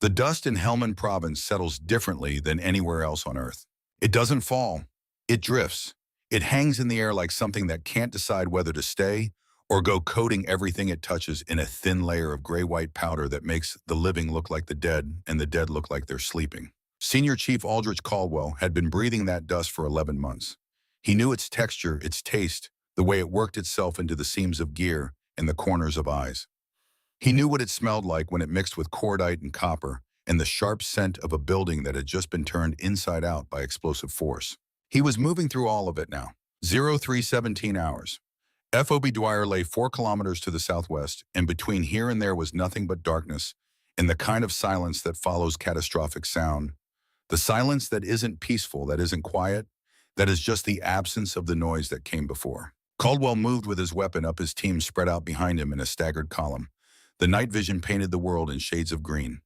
The dust in Helmand province settles differently than anywhere else on Earth. It doesn't fall. It drifts. It hangs in the air like something that can't decide whether to stay or go, coating everything it touches in a thin layer of gray-white powder that makes the living look like the dead and the dead look like they're sleeping. Senior Chief Aldrich Caldwell had been breathing that dust for 11 months. He knew its texture, its taste, the way it worked itself into the seams of gear and the corners of eyes. He knew what it smelled like when it mixed with cordite and copper, and the sharp scent of a building that had just been turned inside out by explosive force. He was moving through all of it now. 0317 hours. FOB Dwyer lay 4 kilometers to the southwest, and between here and there was nothing but darkness and the kind of silence that follows catastrophic sound. The silence that isn't peaceful, that isn't quiet, that is just the absence of the noise that came before. Caldwell moved with his weapon up, his team spread out behind him in a staggered column. The night vision painted the world in shades of green.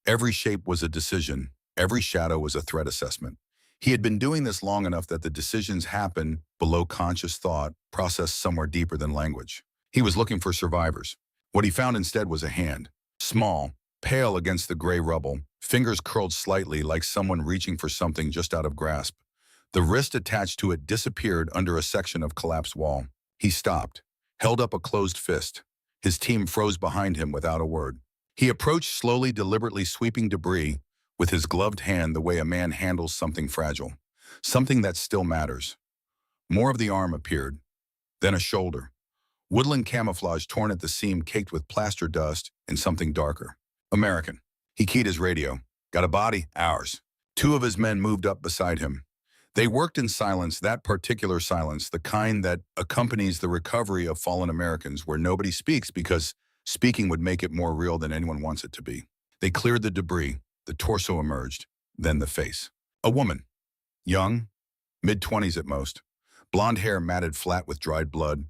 Every shape was a decision. Every shadow was a threat assessment. He had been doing this long enough that the decisions happen below conscious thought, processed somewhere deeper than language. He was looking for survivors. What he found instead was a hand. Small, pale against the gray rubble, fingers curled slightly like someone reaching for something just out of grasp. The wrist attached to it disappeared under a section of collapsed wall. He stopped, held up a closed fist. His team froze behind him without a word. He approached slowly, deliberately sweeping debris with his gloved hand the way a man handles something fragile, something that still matters. More of the arm appeared, then a shoulder. Woodland camouflage torn at the seam, caked with plaster dust and something darker. American. He keyed his radio. Got a body? Ours. 2 of his men moved up beside him. They worked in silence, that particular silence, the kind that accompanies the recovery of fallen Americans, where nobody speaks because speaking would make it more real than anyone wants it to be. They cleared the debris. The torso emerged, then the face. A woman. Young, mid-20s at most. Blonde hair matted flat with dried blood.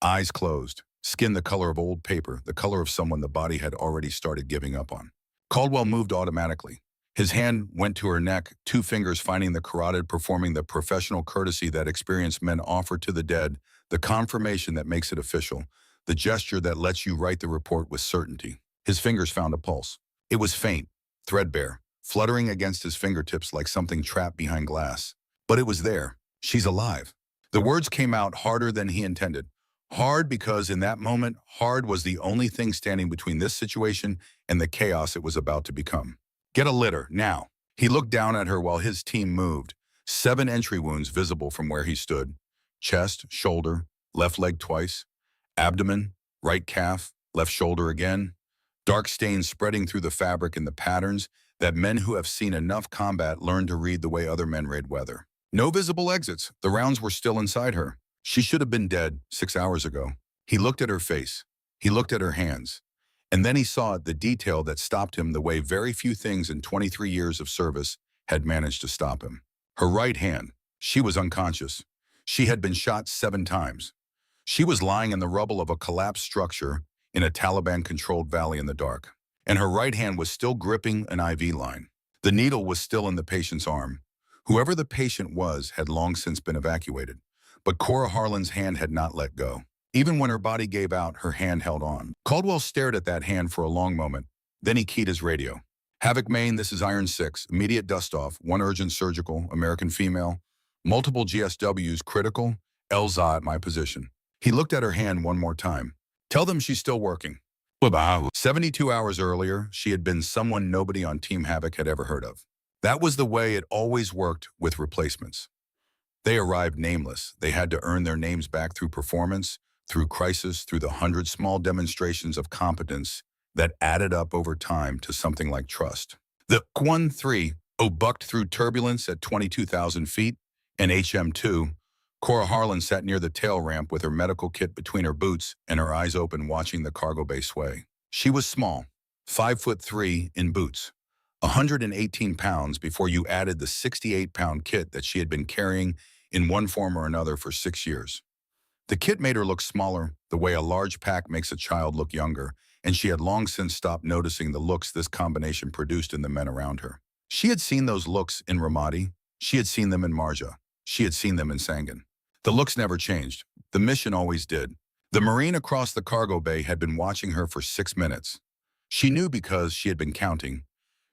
Eyes closed. Skin the color of old paper, the color of someone the body had already started giving up on. Caldwell moved automatically. His hand went to her neck, 2 fingers finding the carotid, performing the professional courtesy that experienced men offer to the dead, the confirmation that makes it official, the gesture that lets you write the report with certainty. His fingers found a pulse. It was faint, threadbare, fluttering against his fingertips like something trapped behind glass. But it was there. She's alive. The words came out harder than he intended. Hard because in that moment, hard was the only thing standing between this situation and the chaos it was about to become. Get a litter, now. He looked down at her while his team moved. 7 entry wounds visible from where he stood. Chest, shoulder, left leg twice. Abdomen, right calf, left shoulder again. Dark stains spreading through the fabric and the patterns that men who have seen enough combat learn to read the way other men read weather. No visible exits. The rounds were still inside her. She should have been dead 6 hours ago. He looked at her face. He looked at her hands. And then he saw the detail that stopped him the way very few things in 23 years of service had managed to stop him. Her right hand. She was unconscious. She had been shot 7 times. She was lying in the rubble of a collapsed structure in a Taliban-controlled valley in the dark. And her right hand was still gripping an IV line. The needle was still in the patient's arm. Whoever the patient was had long since been evacuated. But Cora Harlan's hand had not let go. Even when her body gave out, her hand held on. Caldwell stared at that hand for a long moment. Then he keyed his radio. Havoc, Maine, this is Iron 6. Immediate dust-off. 1 urgent surgical. American female. Multiple GSWs critical. Elza at my position. He looked at her hand one more time. Tell them she's still working. 72 hours earlier, she had been someone nobody on Team Havoc had ever heard of. That was the way it always worked with replacements. They arrived nameless. They had to earn their names back through performance, through crisis, through the 100 small demonstrations of competence that added up over time to something like trust. The Kwan-3 bucked through turbulence at 22,000 feet, and HM2, Cora Harlan sat near the tail ramp with her medical kit between her boots and her eyes open, watching the cargo bay sway. She was small, 5'3" in boots, 118 pounds before you added the 68-pound kit that she had been carrying in one form or another for 6 years. The kit made her look smaller, the way a large pack makes a child look younger, and she had long since stopped noticing the looks this combination produced in the men around her. She had seen those looks in Ramadi. She had seen them in Marja. She had seen them in Sangin. The looks never changed. The mission always did. The Marine across the cargo bay had been watching her for 6 minutes. She knew because she had been counting.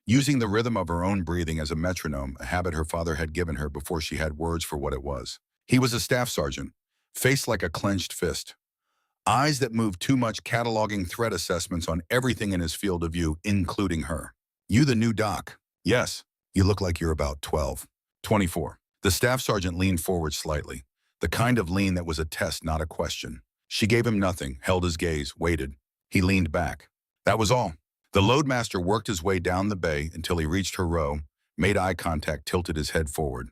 using the rhythm of her own breathing as a metronome, a habit her father had given her before she had words for what it was. He was a staff sergeant, face like a clenched fist, eyes that moved too much, cataloging threat assessments on everything in his field of view, including her. You the new doc? Yes. You look like you're about 12. 24. The staff sergeant leaned forward slightly, the kind of lean that was a test, not a question. She gave him nothing, held his gaze, waited. He leaned back. That was all. The loadmaster worked his way down the bay until he reached her row, made eye contact, tilted his head forward.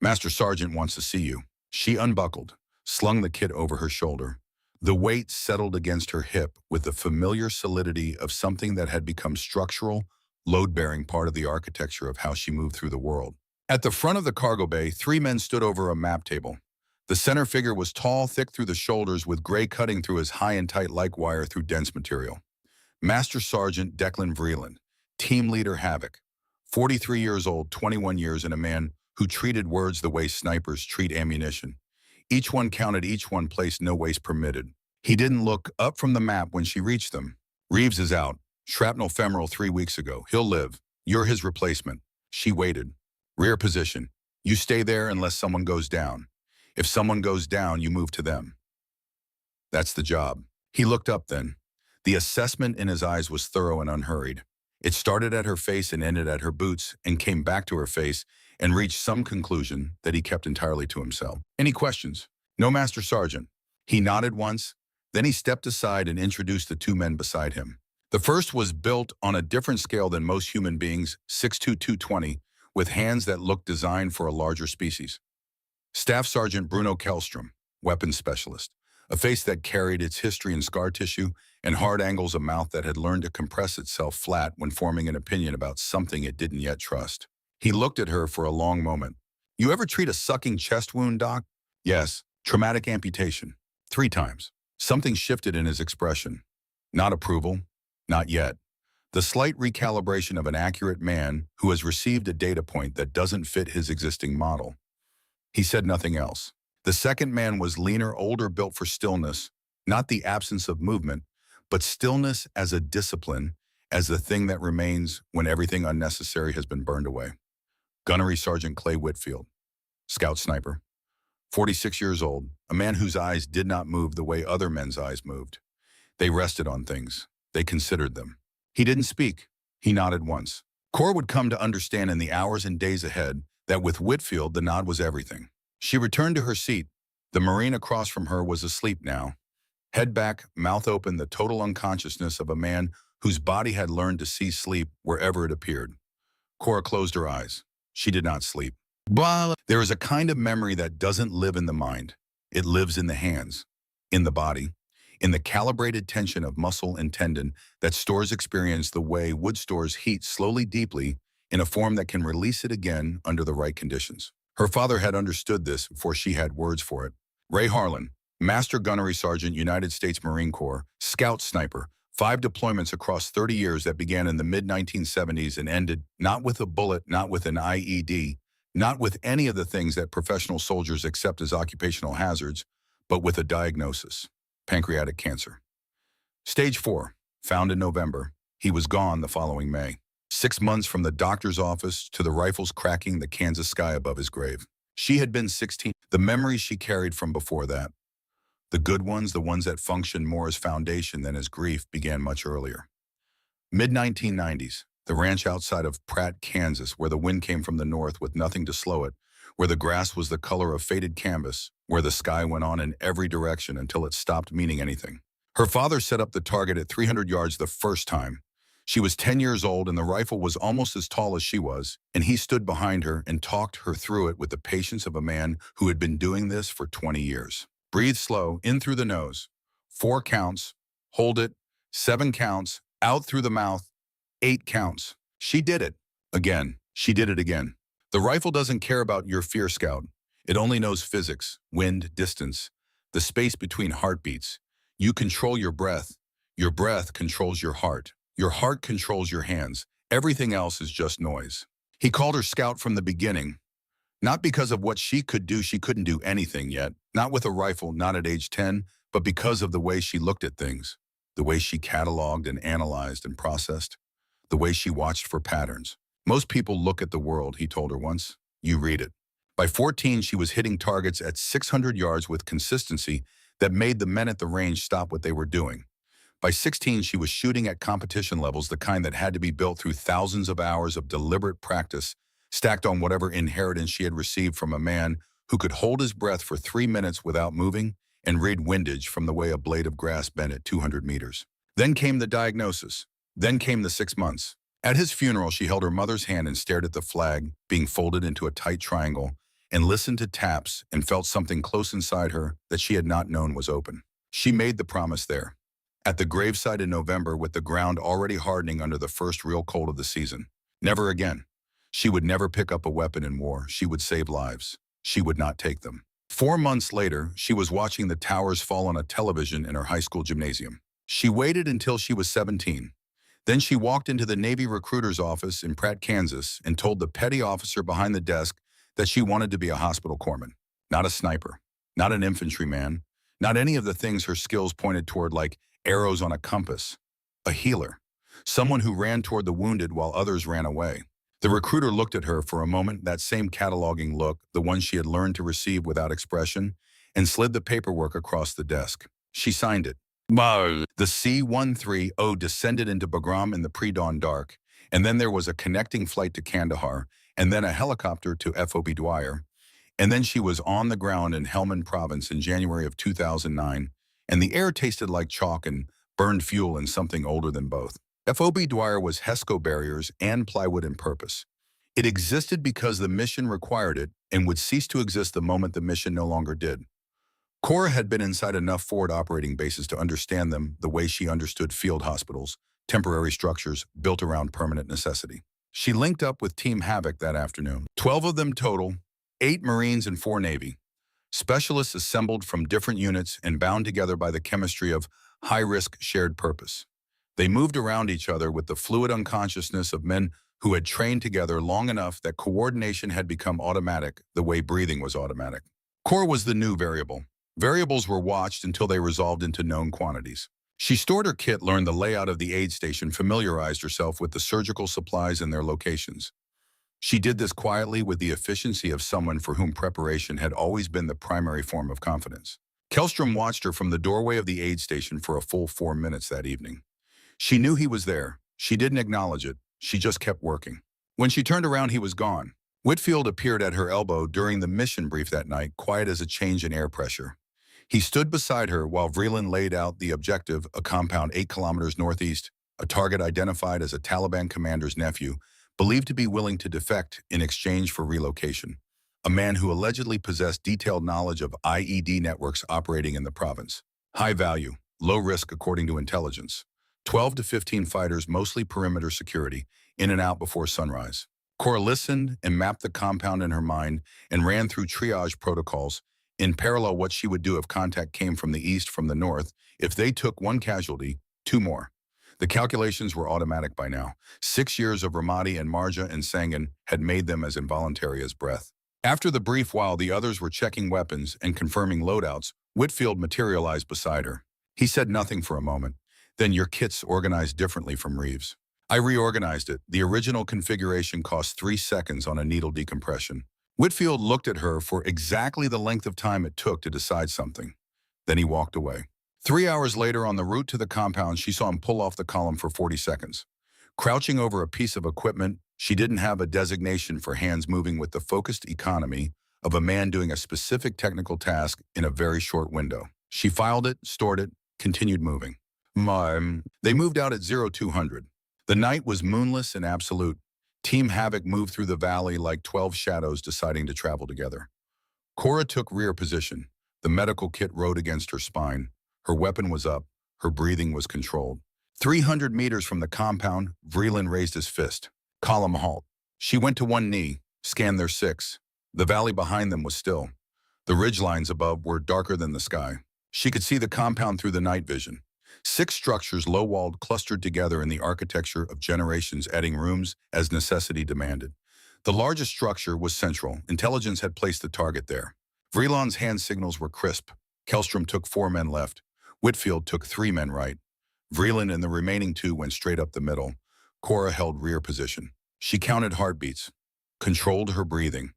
Master Sergeant wants to see you. She unbuckled, slung the kit over her shoulder. The weight settled against her hip with the familiar solidity of something that had become structural, load-bearing part of the architecture of how she moved through the world. At the front of the cargo bay, 3 men stood over a map table. The center figure was tall, thick through the shoulders, with gray cutting through his high and tight like wire through dense material. Master Sergeant Declan Vreeland, Team Leader Havoc, 43 years old, 21 years, and a man who treated words the way snipers treat ammunition. Each one counted, each one placed, no waste permitted. He didn't look up from the map when she reached them. Reeves is out. Shrapnel femoral 3 weeks ago. He'll live. You're his replacement. She waited. Rear position. You stay there unless someone goes down. If someone goes down, you move to them. That's the job. He looked up then. The assessment in his eyes was thorough and unhurried. It started at her face and ended at her boots and came back to her face and reached some conclusion that he kept entirely to himself. Any questions? No, Master Sergeant. He nodded once, then he stepped aside and introduced the 2 men beside him. The first was built on a different scale than most human beings, 6'2", 220, with hands that looked designed for a larger species. Staff Sergeant Bruno Kellstrom, weapons specialist, a face that carried its history in scar tissue and hard angles, a mouth that had learned to compress itself flat when forming an opinion about something it didn't yet trust. He looked at her for a long moment. You ever treat a sucking chest wound, Doc? Yes. Traumatic amputation. 3 times. Something shifted in his expression. Not approval. Not yet. The slight recalibration of an accurate man who has received a data point that doesn't fit his existing model. He said nothing else. The second man was leaner, older, built for stillness, not the absence of movement, but stillness as a discipline, as the thing that remains when everything unnecessary has been burned away. Gunnery Sergeant Clay Whitfield, scout sniper, 46 years old, a man whose eyes did not move the way other men's eyes moved. They rested on things. They considered them. He didn't speak. He nodded once. Cora would come to understand in the hours and days ahead that with Whitfield, the nod was everything. She returned to her seat. The Marine across from her was asleep now. Head back, mouth open, the total unconsciousness of a man whose body had learned to see sleep wherever it appeared. Cora closed her eyes. She did not sleep. There is a kind of memory that doesn't live in the mind. It lives in the hands, in the body, in the calibrated tension of muscle and tendon that stores experience the way wood stores heat slowly, deeply, in a form that can release it again under the right conditions. Her father had understood this before she had words for it. Ray Harlan, Master Gunnery Sergeant, United States Marine Corps, scout sniper, 5 deployments across 30 years that began in the mid-1970s and ended not with a bullet, not with an IED, not with any of the things that professional soldiers accept as occupational hazards, but with a diagnosis: pancreatic cancer. Stage 4, found in November. He was gone the following May. 6 months from the doctor's office to the rifles cracking the Kansas sky above his grave. She had been 16. The memories she carried from before that, the good ones, the ones that functioned more as foundation than as grief, began much earlier. Mid-1990s, the ranch outside of Pratt, Kansas, where the wind came from the north with nothing to slow it, where the grass was the color of faded canvas, where the sky went on in every direction until it stopped meaning anything. Her father set up the target at 300 yards the first time. She was 10 years old and the rifle was almost as tall as she was, and he stood behind her and talked her through it with the patience of a man who had been doing this for 20 years. Breathe slow, in through the nose. 4 counts. Hold it. 7 counts. Out through the mouth. 8 counts. She did it. Again. She did it again. The rifle doesn't care about your fear, Scout. It only knows physics, wind, distance, the space between heartbeats. You control your breath. Your breath controls your heart. Your heart controls your hands. Everything else is just noise. He called her Scout from the beginning. Not because of what she could do, she couldn't do anything yet. Not with a rifle, not at age 10, but because of the way she looked at things, the way she cataloged and analyzed and processed, the way she watched for patterns. Most people look at the world, he told her once. You read it. By 14, she was hitting targets at 600 yards with consistency that made the men at the range stop what they were doing. By 16, she was shooting at competition levels, the kind that had to be built through thousands of hours of deliberate practice, stacked on whatever inheritance she had received from a man who could hold his breath for 3 minutes without moving and read windage from the way a blade of grass bent at 200 meters. Then came the diagnosis. Then came the 6 months. At his funeral, she held her mother's hand and stared at the flag being folded into a tight triangle and listened to taps and felt something close inside her that she had not known was open. She made the promise there, at the graveside in November with the ground already hardening under the first real cold of the season. Never again. She would never pick up a weapon in war. She would save lives. She would not take them. 4 months later, she was watching the towers fall on a television in her high school gymnasium. She waited until she was 17. Then she walked into the Navy recruiter's office in Pratt, Kansas, and told the petty officer behind the desk that she wanted to be a hospital corpsman, not a sniper, not an infantryman, not any of the things her skills pointed toward like arrows on a compass. A healer, someone who ran toward the wounded while others ran away. The recruiter looked at her for a moment, that same cataloging look, the one she had learned to receive without expression, and slid the paperwork across the desk. She signed it. The C-130 descended into Bagram in the pre-dawn dark, and then there was a connecting flight to Kandahar, and then a helicopter to FOB Dwyer, and then she was on the ground in Helmand Province in January of 2009, and the air tasted like chalk and burned fuel and something older than both. FOB Dwyer was HESCO barriers and plywood in purpose. It existed because the mission required it and would cease to exist the moment the mission no longer did. Cora had been inside enough forward operating bases to understand them the way she understood field hospitals, temporary structures built around permanent necessity. She linked up with Team Havoc that afternoon. 12 of them total, 8 Marines and 4 Navy. Specialists assembled from different units and bound together by the chemistry of high-risk shared purpose. They moved around each other with the fluid unconsciousness of men who had trained together long enough that coordination had become automatic the way breathing was automatic. Core was the new variable. Variables were watched until they resolved into known quantities. She stored her kit, learned the layout of the aid station, familiarized herself with the surgical supplies and their locations. She did this quietly with the efficiency of someone for whom preparation had always been the primary form of confidence. Kellstrom watched her from the doorway of the aid station for a full 4 minutes that evening. She knew he was there. She didn't acknowledge it. She just kept working. When she turned around, he was gone. Whitfield appeared at her elbow during the mission brief that night, quiet as a change in air pressure. He stood beside her while Vreeland laid out the objective, a compound 8 kilometers northeast, a target identified as a Taliban commander's nephew, believed to be willing to defect in exchange for relocation, a man who allegedly possessed detailed knowledge of IED networks operating in the province. High value, low risk according to intelligence. 12 to 15 fighters, mostly perimeter security, in and out before sunrise. Cora listened and mapped the compound in her mind and ran through triage protocols, in parallel what she would do if contact came from the east, from the north, if they took 1 casualty, 2 more. The calculations were automatic by now. 6 years of Ramadi and Marja and Sangan had made them as involuntary as breath. After the brief, while the others were checking weapons and confirming loadouts, Whitfield materialized beside her. He said nothing for a moment. Then, your kit's organized differently from Reeves. I reorganized it. The original configuration cost 3 seconds on a needle decompression. Whitfield looked at her for exactly the length of time it took to decide something. Then he walked away. 3 hours later, on the route to the compound, she saw him pull off the column for 40 seconds. Crouching over a piece of equipment, she didn't have a designation for hands moving with the focused economy of a man doing a specific technical task in a very short window. She filed it, stored it, continued moving. They moved out at 0200. The night was moonless and absolute. Team Havoc moved through the valley like 12 shadows deciding to travel together. Cora took rear position. The medical kit rode against her spine. Her weapon was up. Her breathing was controlled. 300 meters from the compound, Vreeland raised his fist. Column halt. She went to one knee, scanned their 6. The valley behind them was still. The ridgelines above were darker than the sky. She could see the compound through the night vision. 6 structures, low-walled, clustered together in the architecture of generations, adding rooms as necessity demanded. The largest structure was central. Intelligence had placed the target there. Vreeland's hand signals were crisp. Kellstrom took 4 men left. Whitfield took 3 men right. Vreeland and the remaining 2 went straight up the middle. Cora held rear position. She counted heartbeats, controlled her breathing,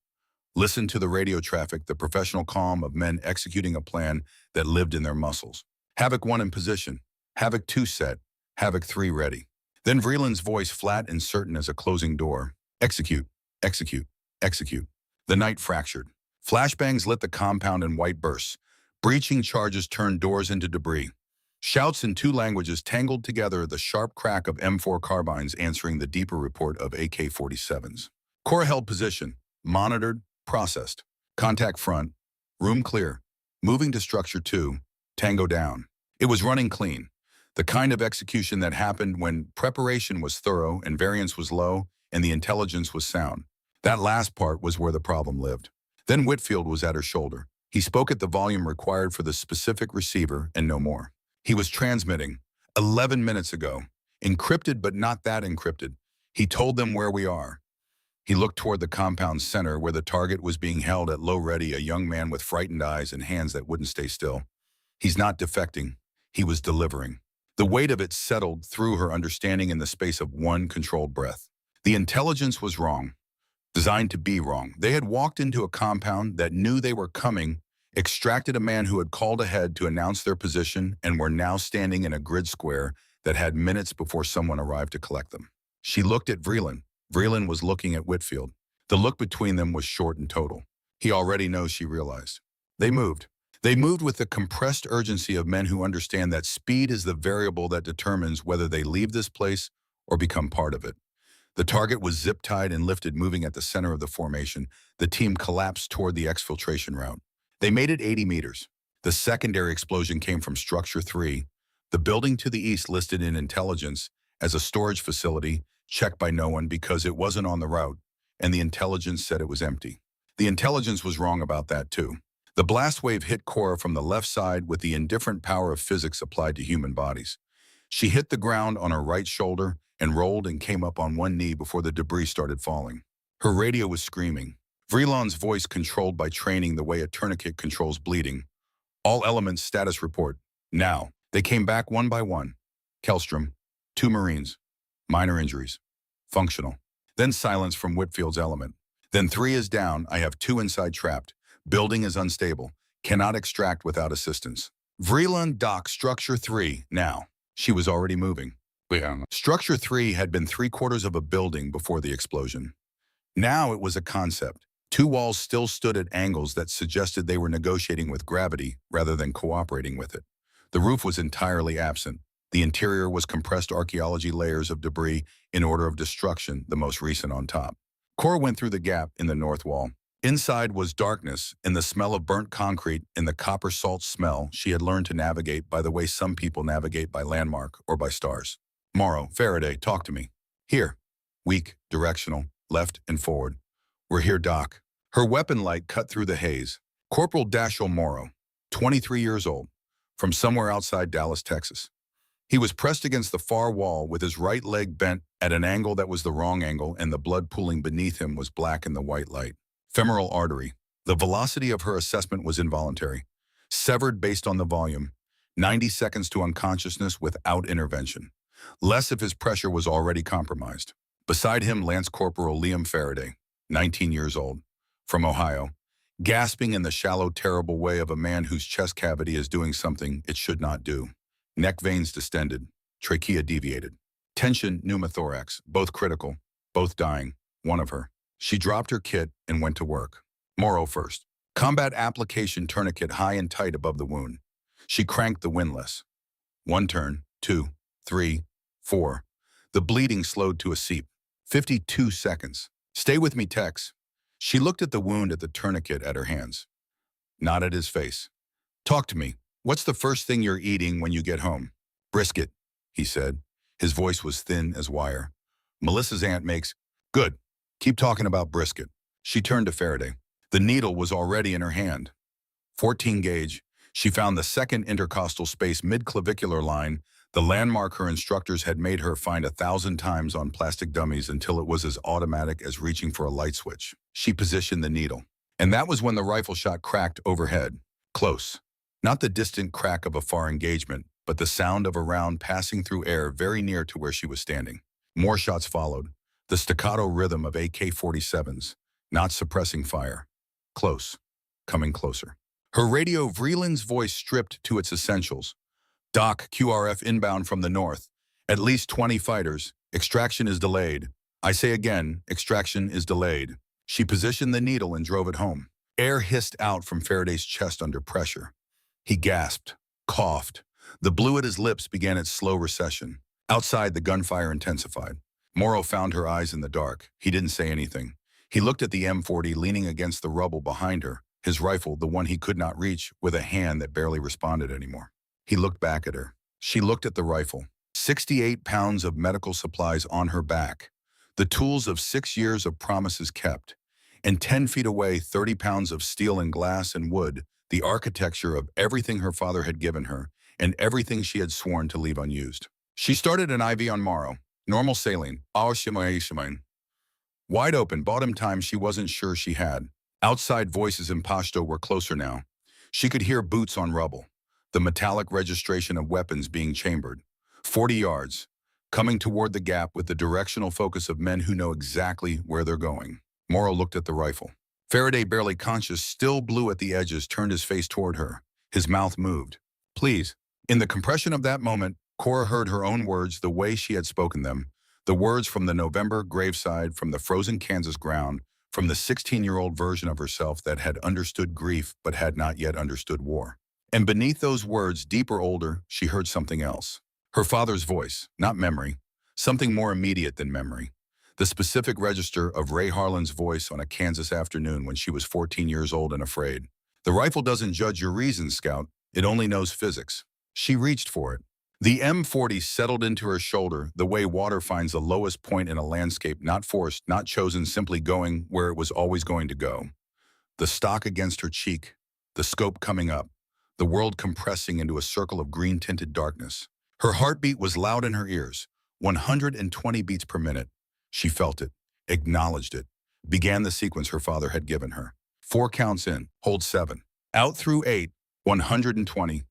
listened to the radio traffic, the professional calm of men executing a plan that lived in their muscles. Havoc 1 in position, Havoc 2 set, Havoc 3 ready. Then Vreeland's voice, flat and certain as a closing door. Execute, execute, execute. The night fractured. Flashbangs lit the compound in white bursts. Breaching charges turned doors into debris. Shouts in 2 languages tangled together, the sharp crack of M4 carbines answering the deeper report of AK-47s. Cora held position, monitored, processed. Contact front, room clear. Moving to structure 2, tango down. It was running clean. The kind of execution that happened when preparation was thorough and variance was low and the intelligence was sound. That last part was where the problem lived. Then Whitfield was at her shoulder. He spoke at the volume required for the specific receiver and no more. He was transmitting 11 minutes ago, encrypted but not that encrypted. He told them where we are. He looked toward the compound center where the target was being held at low ready, a young man with frightened eyes and hands that wouldn't stay still. He's not defecting. He was delivering. The weight of it settled through her understanding in the space of one controlled breath. The intelligence was wrong, designed to be wrong. They had walked into a compound that knew they were coming, extracted a man who had called ahead to announce their position, and were now standing in a grid square that had minutes before someone arrived to collect them. She looked at Vreeland. Vreeland was looking at Whitfield. The look between them was short and total. He already knows, she realized. They moved. They moved with the compressed urgency of men who understand that speed is the variable that determines whether they leave this place or become part of it. The target was zip-tied and lifted, moving at the center of the formation. The team collapsed toward the exfiltration route. They made it 80 meters. The secondary explosion came from Structure 3, the building to the east listed in intelligence as a storage facility, checked by no one because it wasn't on the route, and the intelligence said it was empty. The intelligence was wrong about that too. The blast wave hit Cora from the left side with the indifferent power of physics applied to human bodies. She hit the ground on her right shoulder and rolled and came up on one knee before the debris started falling. Her radio was screaming. Vreeland's voice controlled by training the way a tourniquet controls bleeding. All elements status report. Now. They came back one by one. Kellstrom, 2 Marines. Minor injuries. Functional. Then silence from Whitfield's element. Then 3 is down. I have 2 inside trapped. Building is unstable. Cannot extract without assistance. Vreeland, dock Structure 3, now. She was already moving. Structure 3 had been 3/4 of a building before the explosion. Now it was a concept. 2 walls still stood at angles that suggested they were negotiating with gravity rather than cooperating with it. The roof was entirely absent. The interior was compressed archaeology layers of debris in order of destruction, the most recent on top. Cora went through the gap in the north wall. Inside was darkness and the smell of burnt concrete and the copper salt smell she had learned to navigate by the way some people navigate by landmark or by stars. Morrow, Faraday, talk to me. Here. Weak, directional, left and forward. We're here, Doc. Her weapon light cut through the haze. Corporal Dashiell Morrow, 23 years old, from somewhere outside Dallas, Texas. He was pressed against the far wall with his right leg bent at an angle that was the wrong angle, and the blood pooling beneath him was black in the white light. Femoral artery. The velocity of her assessment was involuntary. Severed based on the volume. 90 seconds to unconsciousness without intervention. Less if his pressure was already compromised. Beside him, Lance Corporal Liam Faraday, 19 years old, from Ohio, gasping in the shallow, terrible way of a man whose chest cavity is doing something it should not do. Neck veins distended, trachea deviated. Tension, pneumothorax, both critical, both dying, one of her. She dropped her kit and went to work. Morrow first. Combat application tourniquet high and tight above the wound. She cranked the windlass. 1 turn, 2, 3, 4. The bleeding slowed to a seep. 52 seconds. Stay with me, Tex. She looked at the wound at the tourniquet at her hands. Not at his face. Talk to me. What's the first thing you're eating when you get home? Brisket, he said. His voice was thin as wire. Melissa's aunt makes. Good. Keep talking about brisket. She turned to Faraday. The needle was already in her hand. 14 gauge. She found the second intercostal space mid-clavicular line, the landmark her instructors had made her find 1,000 times on plastic dummies until it was as automatic as reaching for a light switch. She positioned the needle. And that was when the rifle shot cracked overhead. Close. Not the distant crack of a far engagement, but the sound of a round passing through air very near to where she was standing. More shots followed, the staccato rhythm of AK-47s, not suppressing fire. Close, coming closer. Her radio Vreeland's voice stripped to its essentials. Doc, QRF inbound from the north. At least 20 fighters. Extraction is delayed. I say again, extraction is delayed. She positioned the needle and drove it home. Air hissed out from Faraday's chest under pressure. He gasped, coughed. The blue at his lips began its slow recession. Outside, the gunfire intensified. Morrow found her eyes in the dark. He didn't say anything. He looked at the M40 leaning against the rubble behind her, his rifle, the one he could not reach, with a hand that barely responded anymore. He looked back at her. She looked at the rifle. 68 pounds of medical supplies on her back. The tools of 6 years of promises kept. And 10 feet away, 30 pounds of steel and glass and wood, the architecture of everything her father had given her, and everything she had sworn to leave unused. She started an IV on Morrow. Normal saline. Wide open, bottom time she wasn't sure she had. Outside voices in Pashto were closer now. She could hear boots on rubble. The metallic registration of weapons being chambered. 40 yards, coming toward the gap with the directional focus of men who know exactly where they're going. Morrow looked at the rifle. Faraday, barely conscious, still blue at the edges, turned his face toward her. His mouth moved. Please. In the compression of that moment, Cora heard her own words the way she had spoken them. The words from the November graveside, from the frozen Kansas ground, from the 16-year-old version of herself that had understood grief but had not yet understood war. And beneath those words, deeper, older, she heard something else. Her father's voice, not memory, something more immediate than memory. The specific register of Ray Harlan's voice on a Kansas afternoon when she was 14 years old and afraid. The rifle doesn't judge your reasons, Scout. It only knows physics. She reached for it. The M40 settled into her shoulder the way water finds the lowest point in a landscape, not forced, not chosen, simply going where it was always going to go. The stock against her cheek, the scope coming up, the world compressing into a circle of green-tinted darkness. Her heartbeat was loud in her ears, 120 beats per minute. She felt it, acknowledged it, began the sequence her father had given her. 4 counts in, hold 7. Out through 8, 120,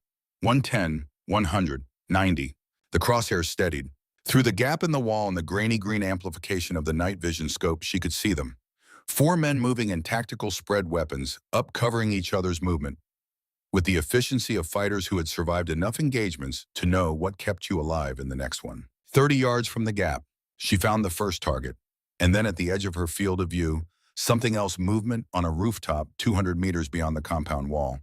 110, 100, 90. The crosshairs steadied. Through the gap in the wall and the grainy green amplification of the night vision scope, she could see them. 4 men moving in tactical spread weapons, up covering each other's movement, with the efficiency of fighters who had survived enough engagements to know what kept you alive in the next one. 30 yards from the gap, she found the first target, and then at the edge of her field of view, something else, movement on a rooftop 200 meters beyond the compound wall.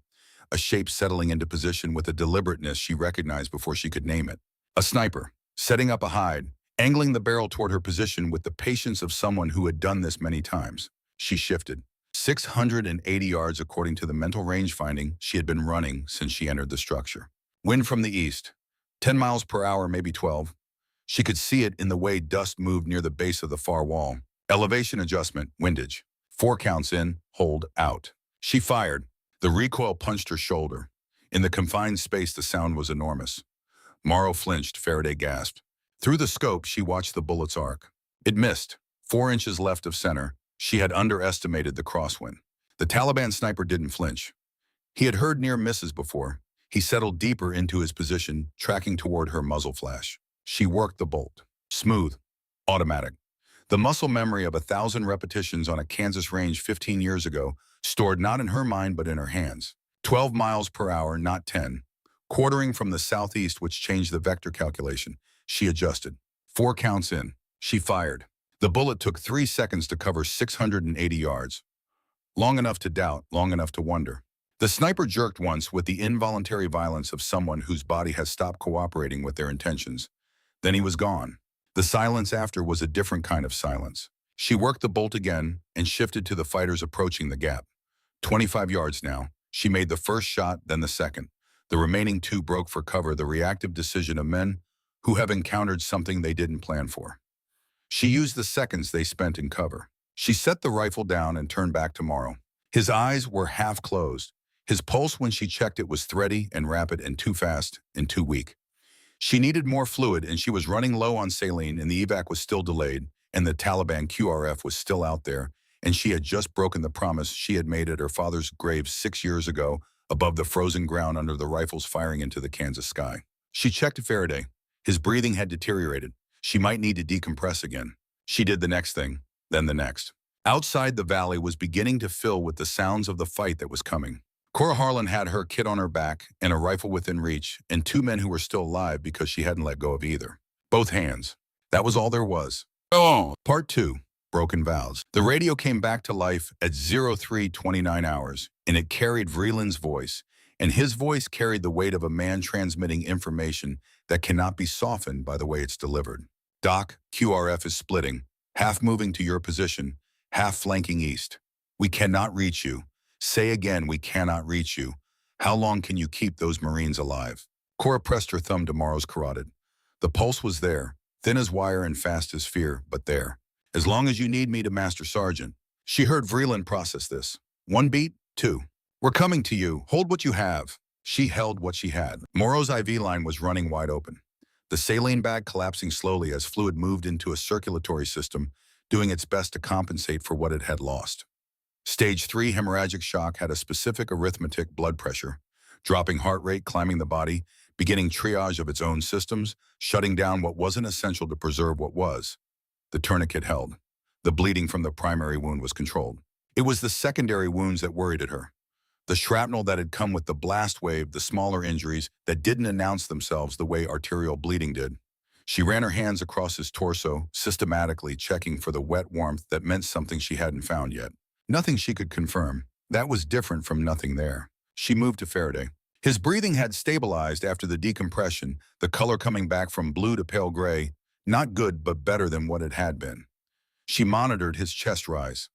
A shape settling into position with a deliberateness she recognized before she could name it. A sniper, setting up a hide, angling the barrel toward her position with the patience of someone who had done this many times. She shifted. 680 yards according to the mental range finding she had been running since she entered the structure. Wind from the east, 10 miles per hour, maybe 12. She could see it in the way dust moved near the base of the far wall. Elevation adjustment, windage. 4 counts in, hold, out. She fired. The recoil punched her shoulder. In the confined space, the sound was enormous. Morrow flinched, Faraday gasped. Through the scope, she watched the bullet's arc. It missed. 4 inches left of center. She had underestimated the crosswind. The Taliban sniper didn't flinch. He had heard near misses before. He settled deeper into his position, tracking toward her muzzle flash. She worked the bolt. Smooth. Automatic. The muscle memory of 1,000 repetitions on a Kansas range 15 years ago, stored not in her mind but in her hands. 12 miles per hour, not 10. Quartering from the southeast, which changed the vector calculation. She adjusted. 4 counts in. She fired. The bullet took 3 seconds to cover 680 yards. Long enough to doubt, long enough to wonder. The sniper jerked once with the involuntary violence of someone whose body has stopped cooperating with their intentions. Then he was gone. The silence after was a different kind of silence. She worked the bolt again and shifted to the fighters approaching the gap. 25 yards now. She made the first shot, then the second. The remaining 2 broke for cover, the reactive decision of men who have encountered something they didn't plan for. She used the seconds they spent in cover. She set the rifle down and turned back to Morrow. His eyes were half closed. His pulse when she checked it was thready and rapid and too fast and too weak. She needed more fluid, and she was running low on saline, and the evac was still delayed, and the Taliban QRF was still out there, and she had just broken the promise she had made at her father's grave 6 years ago, above the frozen ground under the rifles firing into the Kansas sky. She checked Faraday. His breathing had deteriorated. She might need to decompress again. She did the next thing, then the next. Outside, the valley was beginning to fill with the sounds of the fight that was coming. Cora Harlan had her kit on her back and a rifle within reach, and two men who were still alive because she hadn't let go of either. Both hands. That was all there was. Oh! Part 2. Broken Vows. The radio came back to life at 03:29 hours, and it carried Vreeland's voice, and his voice carried the weight of a man transmitting information that cannot be softened by the way it's delivered. Doc, QRF is splitting, half moving to your position, half flanking east. We cannot reach you. Say again, we cannot reach you. How long can you keep those Marines alive? Cora pressed her thumb to Morrow's carotid. The pulse was there, thin as wire and fast as fear, but there. As long as you need me to, Master Sergeant. She heard Vreeland process this. 1 beat, 2. We're coming to you. Hold what you have. She held what she had. Morrow's IV line was running wide open. The saline bag collapsing slowly as fluid moved into a circulatory system, doing its best to compensate for what it had lost. Stage 3 hemorrhagic shock had a specific arithmetic blood pressure, dropping heart rate, climbing the body, beginning triage of its own systems, shutting down what wasn't essential to preserve what was. The tourniquet held. The bleeding from the primary wound was controlled. It was the secondary wounds that worried at her. The shrapnel that had come with the blast wave, the smaller injuries that didn't announce themselves the way arterial bleeding did. She ran her hands across his torso, systematically checking for the wet warmth that meant something she hadn't found yet. Nothing she could confirm. That was different from nothing there. She moved to Faraday. His breathing had stabilized after the decompression, the color coming back from blue to pale gray, not good but better than what it had been. She monitored his chest rise.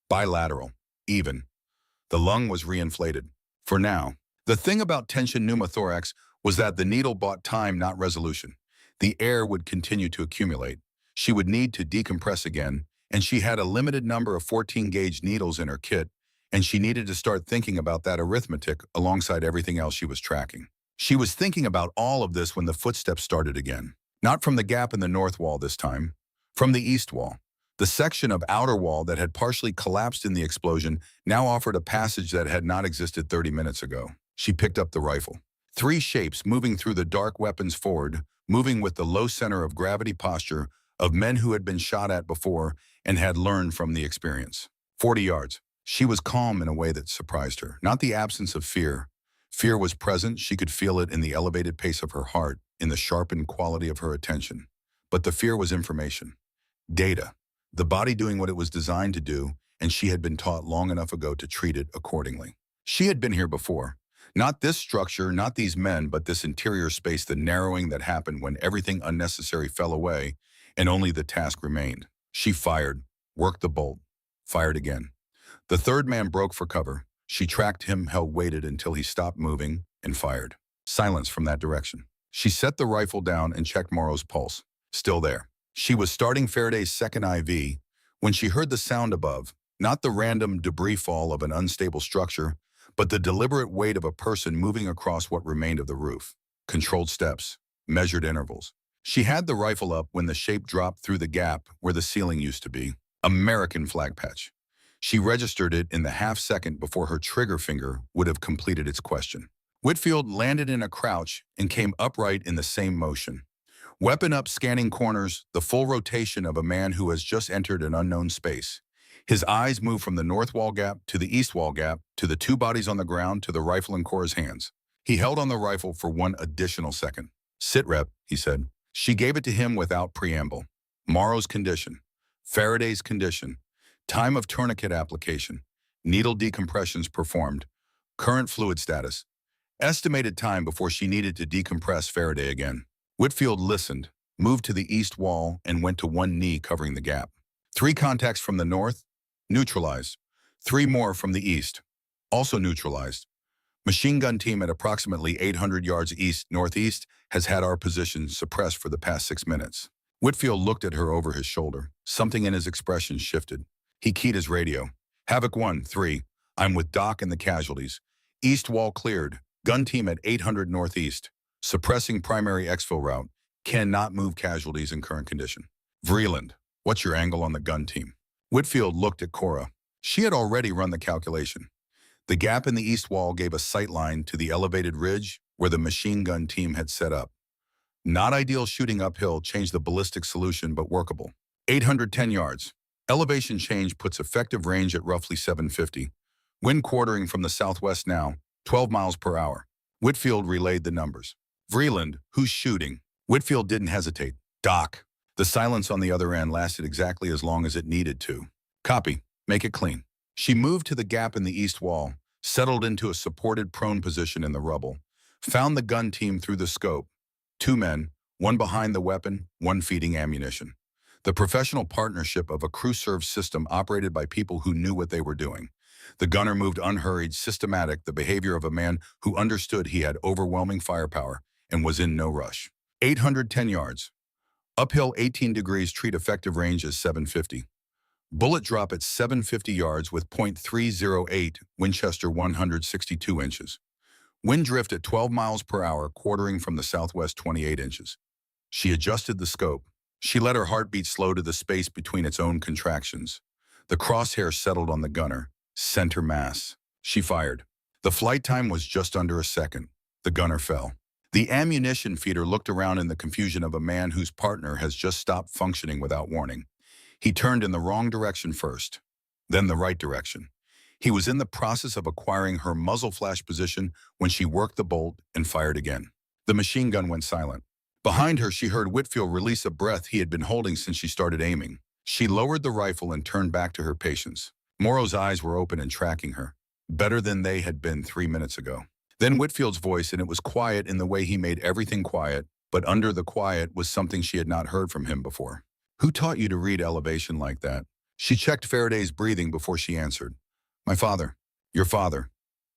Bilateral. Even. The lung was reinflated. For now. The thing about tension pneumothorax was that the needle bought time, not resolution. The air would continue to accumulate. She would need to decompress again, and she had a limited number of 14-gauge needles in her kit, and she needed to start thinking about that arithmetic alongside everything else she was tracking. She was thinking about all of this when the footsteps started again. Not from the gap in the north wall this time, from the east wall. The section of outer wall that had partially collapsed in the explosion now offered a passage that had not existed 30 minutes ago. She picked up the rifle. 3 shapes moving through the dark, weapons forward, moving with the low center of gravity posture of men who had been shot at before and had learned from the experience. 40 yards. She was calm in a way that surprised her. Not the absence of fear. Fear was present. She could feel it in the elevated pace of her heart, in the sharpened quality of her attention. But the fear was information. Data. The body doing what it was designed to do, and she had been taught long enough ago to treat it accordingly. She had been here before. Not this structure, not these men, but this interior space, the narrowing that happened when everything unnecessary fell away and only the task remained. She fired, worked the bolt, fired again. The third man broke for cover. She tracked him, waited until he stopped moving, and fired. Silence from that direction. She set the rifle down and checked Morrow's pulse. Still there. She was starting Faraday's second IV when she heard the sound above, not the random debris fall of an unstable structure, but the deliberate weight of a person moving across what remained of the roof. Controlled steps, measured intervals. She had the rifle up when the shape dropped through the gap where the ceiling used to be. American flag patch. She registered it in the half-second before her trigger finger would have completed its question. Whitfield landed in a crouch and came upright in the same motion. Weapon up, scanning corners, the full rotation of a man who has just entered an unknown space. His eyes moved from the north wall gap to the east wall gap to the 2 bodies on the ground to the rifle in Cora's hands. He held on the rifle for 1 additional second. Sit rep, he said. She gave it to him without preamble. Morrow's condition. Faraday's condition. Time of tourniquet application. Needle decompressions performed. Current fluid status. Estimated time before she needed to decompress Faraday again. Whitfield listened, moved to the east wall, and went to 1 knee covering the gap. 3 contacts from the north, neutralized. 3 more from the east, also neutralized. Machine gun team at approximately 800 yards east-northeast has had our position suppressed for the past 6 minutes. Whitfield looked at her over his shoulder. Something in his expression shifted. He keyed his radio. Havoc 1-3. I'm with Doc and the casualties. East wall cleared. Gun team at 800 northeast. Suppressing primary exfil route. Cannot move casualties in current condition. Vreeland, what's your angle on the gun team? Whitfield looked at Cora. She had already run the calculation. The gap in the east wall gave a sight line to the elevated ridge where the machine gun team had set up. Not ideal shooting uphill changed the ballistic solution, but workable. 810 yards. Elevation change puts effective range at roughly 750. Wind quartering from the southwest now, 12 miles per hour. Whitfield relayed the numbers. Vreeland, who's shooting? Whitfield didn't hesitate. Doc. The silence on the other end lasted exactly as long as it needed to. Copy. Make it clean. She moved to the gap in the east wall, settled into a supported prone position in the rubble, found the gun team through the scope. 2 men, one behind the weapon, one feeding ammunition. The professional partnership of a crew-served system operated by people who knew what they were doing. The gunner moved unhurried, systematic, the behavior of a man who understood he had overwhelming firepower and was in no rush. 810 yards. Uphill 18 degrees, treat effective range is 750. Bullet drop at 750 yards with .308, Winchester 162 inches. Wind drift at 12 miles per hour, quartering from the southwest 28 inches. She adjusted the scope. She let her heartbeat slow to the space between its own contractions. The crosshair settled on the gunner, center mass. She fired. The flight time was just under a second. The gunner fell. The ammunition feeder looked around in the confusion of a man whose partner has just stopped functioning without warning. He turned in the wrong direction first, then the right direction. He was in the process of acquiring her muzzle flash position when she worked the bolt and fired again. The machine gun went silent. Behind her, she heard Whitfield release a breath he had been holding since she started aiming. She lowered the rifle and turned back to her patients. Morrow's eyes were open and tracking her, better than they had been 3 minutes ago. Then Whitfield's voice, and it was quiet in the way he made everything quiet, but under the quiet was something she had not heard from him before. Who taught you to read elevation like that? She checked Faraday's breathing before she answered. My father. Your father.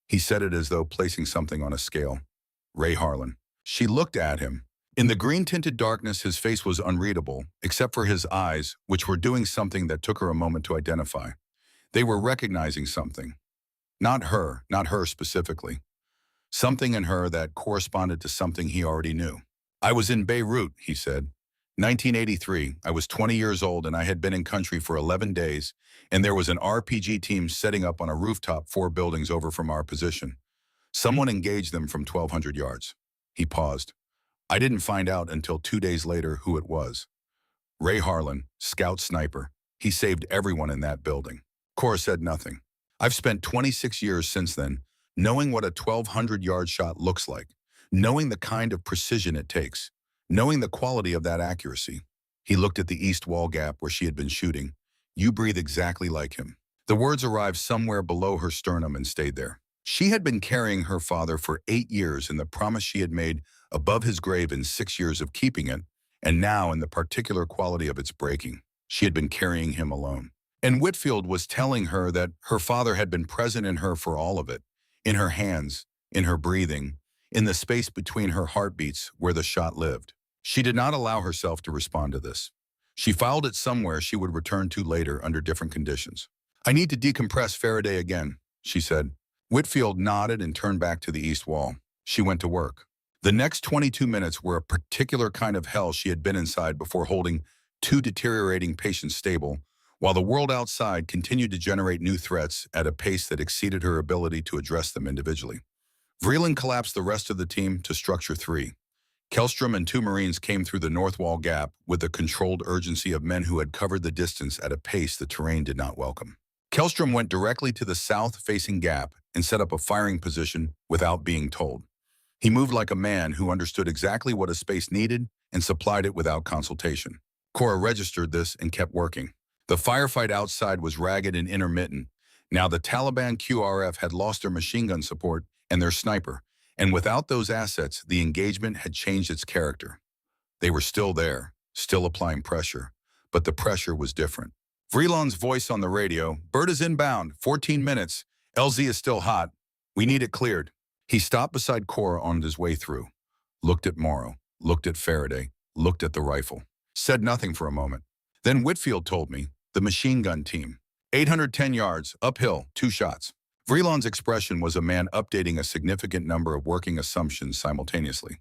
He said it as though placing something on a scale. Ray Harlan. She looked at him. In the green-tinted darkness, his face was unreadable, except for his eyes, which were doing something that took her a moment to identify. They were recognizing something. Not her specifically. Something in her that corresponded to something he already knew. I was in Beirut, he said. 1983, I was 20 years old and I had been in country for 11 days, and there was an RPG team setting up on a rooftop 4 buildings over from our position. Someone engaged them from 1,200 yards. He paused. I didn't find out until 2 days later who it was. Ray Harlan, scout sniper. He saved everyone in that building. Cora said nothing. I've spent 26 years since then, knowing what a 1,200-yard shot looks like, knowing the kind of precision it takes, knowing the quality of that accuracy. He looked at the east wall gap where she had been shooting. You breathe exactly like him. The words arrived somewhere below her sternum and stayed there. She had been carrying her father for 8 years in the promise she had made above his grave in 6 years of keeping it, and now in the particular quality of its breaking. She had been carrying him alone. And Whitfield was telling her that her father had been present in her for all of it, in her hands, in her breathing, in the space between her heartbeats where the shot lived. She did not allow herself to respond to this. She filed it somewhere she would return to later under different conditions. I need to decompress Faraday again, she said. Whitfield nodded and turned back to the east wall. She went to work. The next 22 minutes were a particular kind of hell she had been inside before holding 2 deteriorating patients stable, while the world outside continued to generate new threats at a pace that exceeded her ability to address them individually. Vreeland collapsed the rest of the team to Structure 3. Kellstrom and 2 Marines came through the north wall gap with the controlled urgency of men who had covered the distance at a pace the terrain did not welcome. Kellstrom went directly to the south-facing gap and set up a firing position without being told. He moved like a man who understood exactly what a space needed and supplied it without consultation. Cora registered this and kept working. The firefight outside was ragged and intermittent. Now the Taliban QRF had lost their machine gun support and their sniper, and without those assets, the engagement had changed its character. They were still there, still applying pressure, but the pressure was different. Vreeland's voice on the radio, Bird is inbound, 14 minutes, LZ is still hot, we need it cleared. He stopped beside Cora on his way through, looked at Morrow, looked at Faraday, looked at the rifle, said nothing for a moment. Then Whitfield told me, the machine gun team. 810 yards, uphill, 2 shots. Vreeland's expression was a man updating a significant number of working assumptions simultaneously.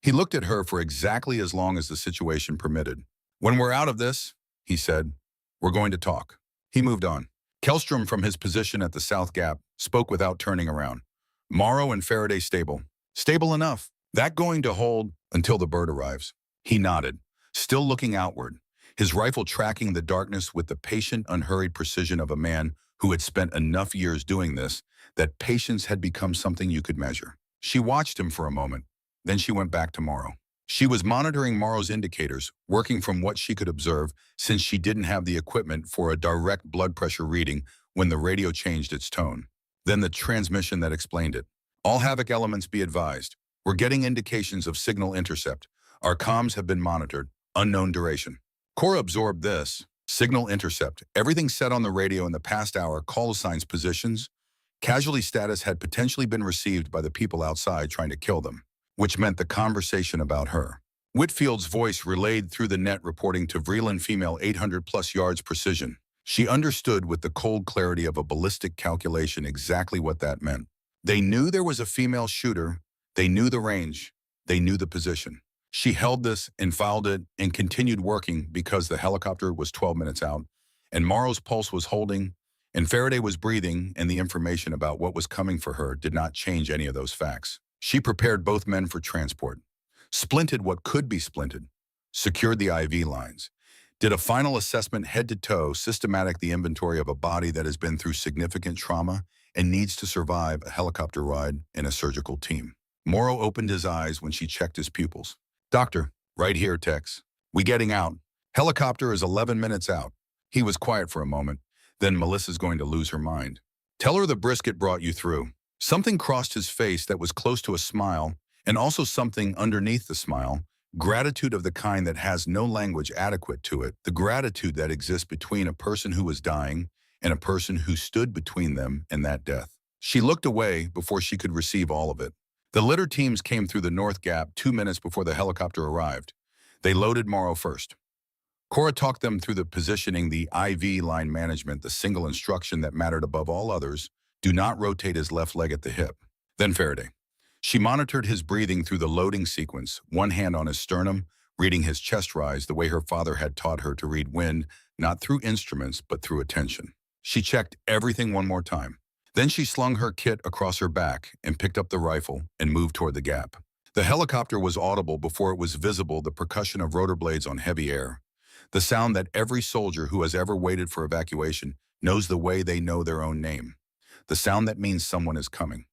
He looked at her for exactly as long as the situation permitted. When we're out of this, he said, we're going to talk. He moved on. Kellstrom, from his position at the south gap, spoke without turning around. Morrow and Faraday stable. Stable enough. That going to hold, until the bird arrives. He nodded, still looking outward, his rifle tracking the darkness with the patient, unhurried precision of a man who had spent enough years doing this that patience had become something you could measure. She watched him for a moment, then she went back to Morrow. She was monitoring Morrow's indicators, working from what she could observe since she didn't have the equipment for a direct blood pressure reading when the radio changed its tone. Then the transmission that explained it. All Havoc elements be advised. We're getting indications of signal intercept. Our comms have been monitored. Unknown duration. Cora absorbed this. Signal intercept. Everything said on the radio in the past hour, call signs, positions. Casualty status had potentially been received by the people outside trying to kill them, which meant the conversation about her. Whitfield's voice relayed through the net reporting to Vreeland female 800+ yards precision. She understood with the cold clarity of a ballistic calculation exactly what that meant. They knew there was a female shooter. They knew the range. They knew the position. She held this and filed it and continued working because the helicopter was 12 minutes out, and Morrow's pulse was holding, and Faraday was breathing, and the information about what was coming for her did not change any of those facts. She prepared both men for transport, splinted what could be splinted, secured the IV lines, did a final assessment head to toe, systematic the inventory of a body that has been through significant trauma and needs to survive a helicopter ride in a surgical team. Morrow opened his eyes when she checked his pupils. Doctor, right here, Tex. We getting out. Helicopter is 11 minutes out. He was quiet for a moment. Then Melissa's going to lose her mind. Tell her the brisket brought you through. Something crossed his face that was close to a smile, and also something underneath the smile, gratitude of the kind that has no language adequate to it, the gratitude that exists between a person who was dying and a person who stood between them and that death. She looked away before she could receive all of it. The litter teams came through the North Gap 2 minutes before the helicopter arrived. They loaded Morrow first. Cora talked them through the positioning, the IV line management, the single instruction that mattered above all others: do not rotate his left leg at the hip. Then Faraday. She monitored his breathing through the loading sequence, one hand on his sternum, reading his chest rise the way her father had taught her to read wind, not through instruments, but through attention. She checked everything one more time. Then she slung her kit across her back and picked up the rifle and moved toward the gap. The helicopter was audible before it was visible, the percussion of rotor blades on heavy air. The sound that every soldier who has ever waited for evacuation knows the way they know their own name. The sound that means someone is coming.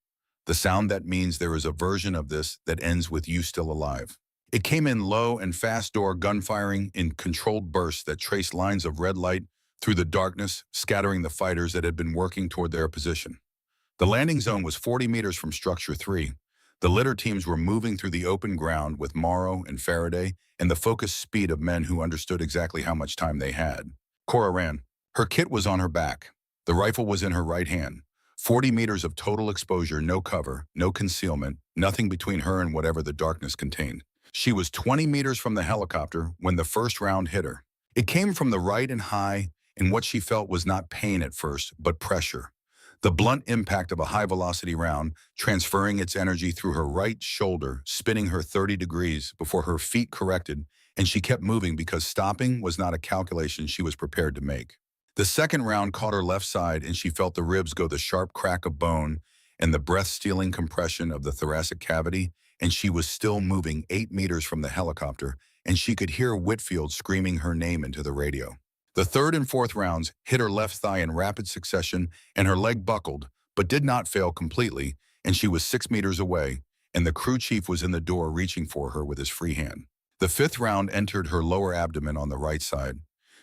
The sound that means there is a version of this that ends with you still alive. It came in low and fast door gunfiring in controlled bursts that traced lines of red light through the darkness, scattering the fighters that had been working toward their position. The landing zone was 40 meters from Structure 3. The litter teams were moving through the open ground with Morrow and Faraday and the focused speed of men who understood exactly how much time they had. Cora ran. Her kit was on her back. The rifle was in her right hand. 40 meters of total exposure, no cover, no concealment, nothing between her and whatever the darkness contained. She was 20 meters from the helicopter when the first round hit her. It came from the right and high, and what she felt was not pain at first, but pressure. The blunt impact of a high-velocity round, transferring its energy through her right shoulder, spinning her 30 degrees before her feet corrected, and she kept moving because stopping was not a calculation she was prepared to make. The second round caught her left side, and she felt the ribs go, the sharp crack of bone and the breath-stealing compression of the thoracic cavity, and she was still moving 8 meters from the helicopter, and she could hear Whitfield screaming her name into the radio. The third and fourth rounds hit her left thigh in rapid succession, and her leg buckled, but did not fail completely, and she was 6 meters away, and the crew chief was in the door reaching for her with his free hand. The fifth round entered her lower abdomen on the right side.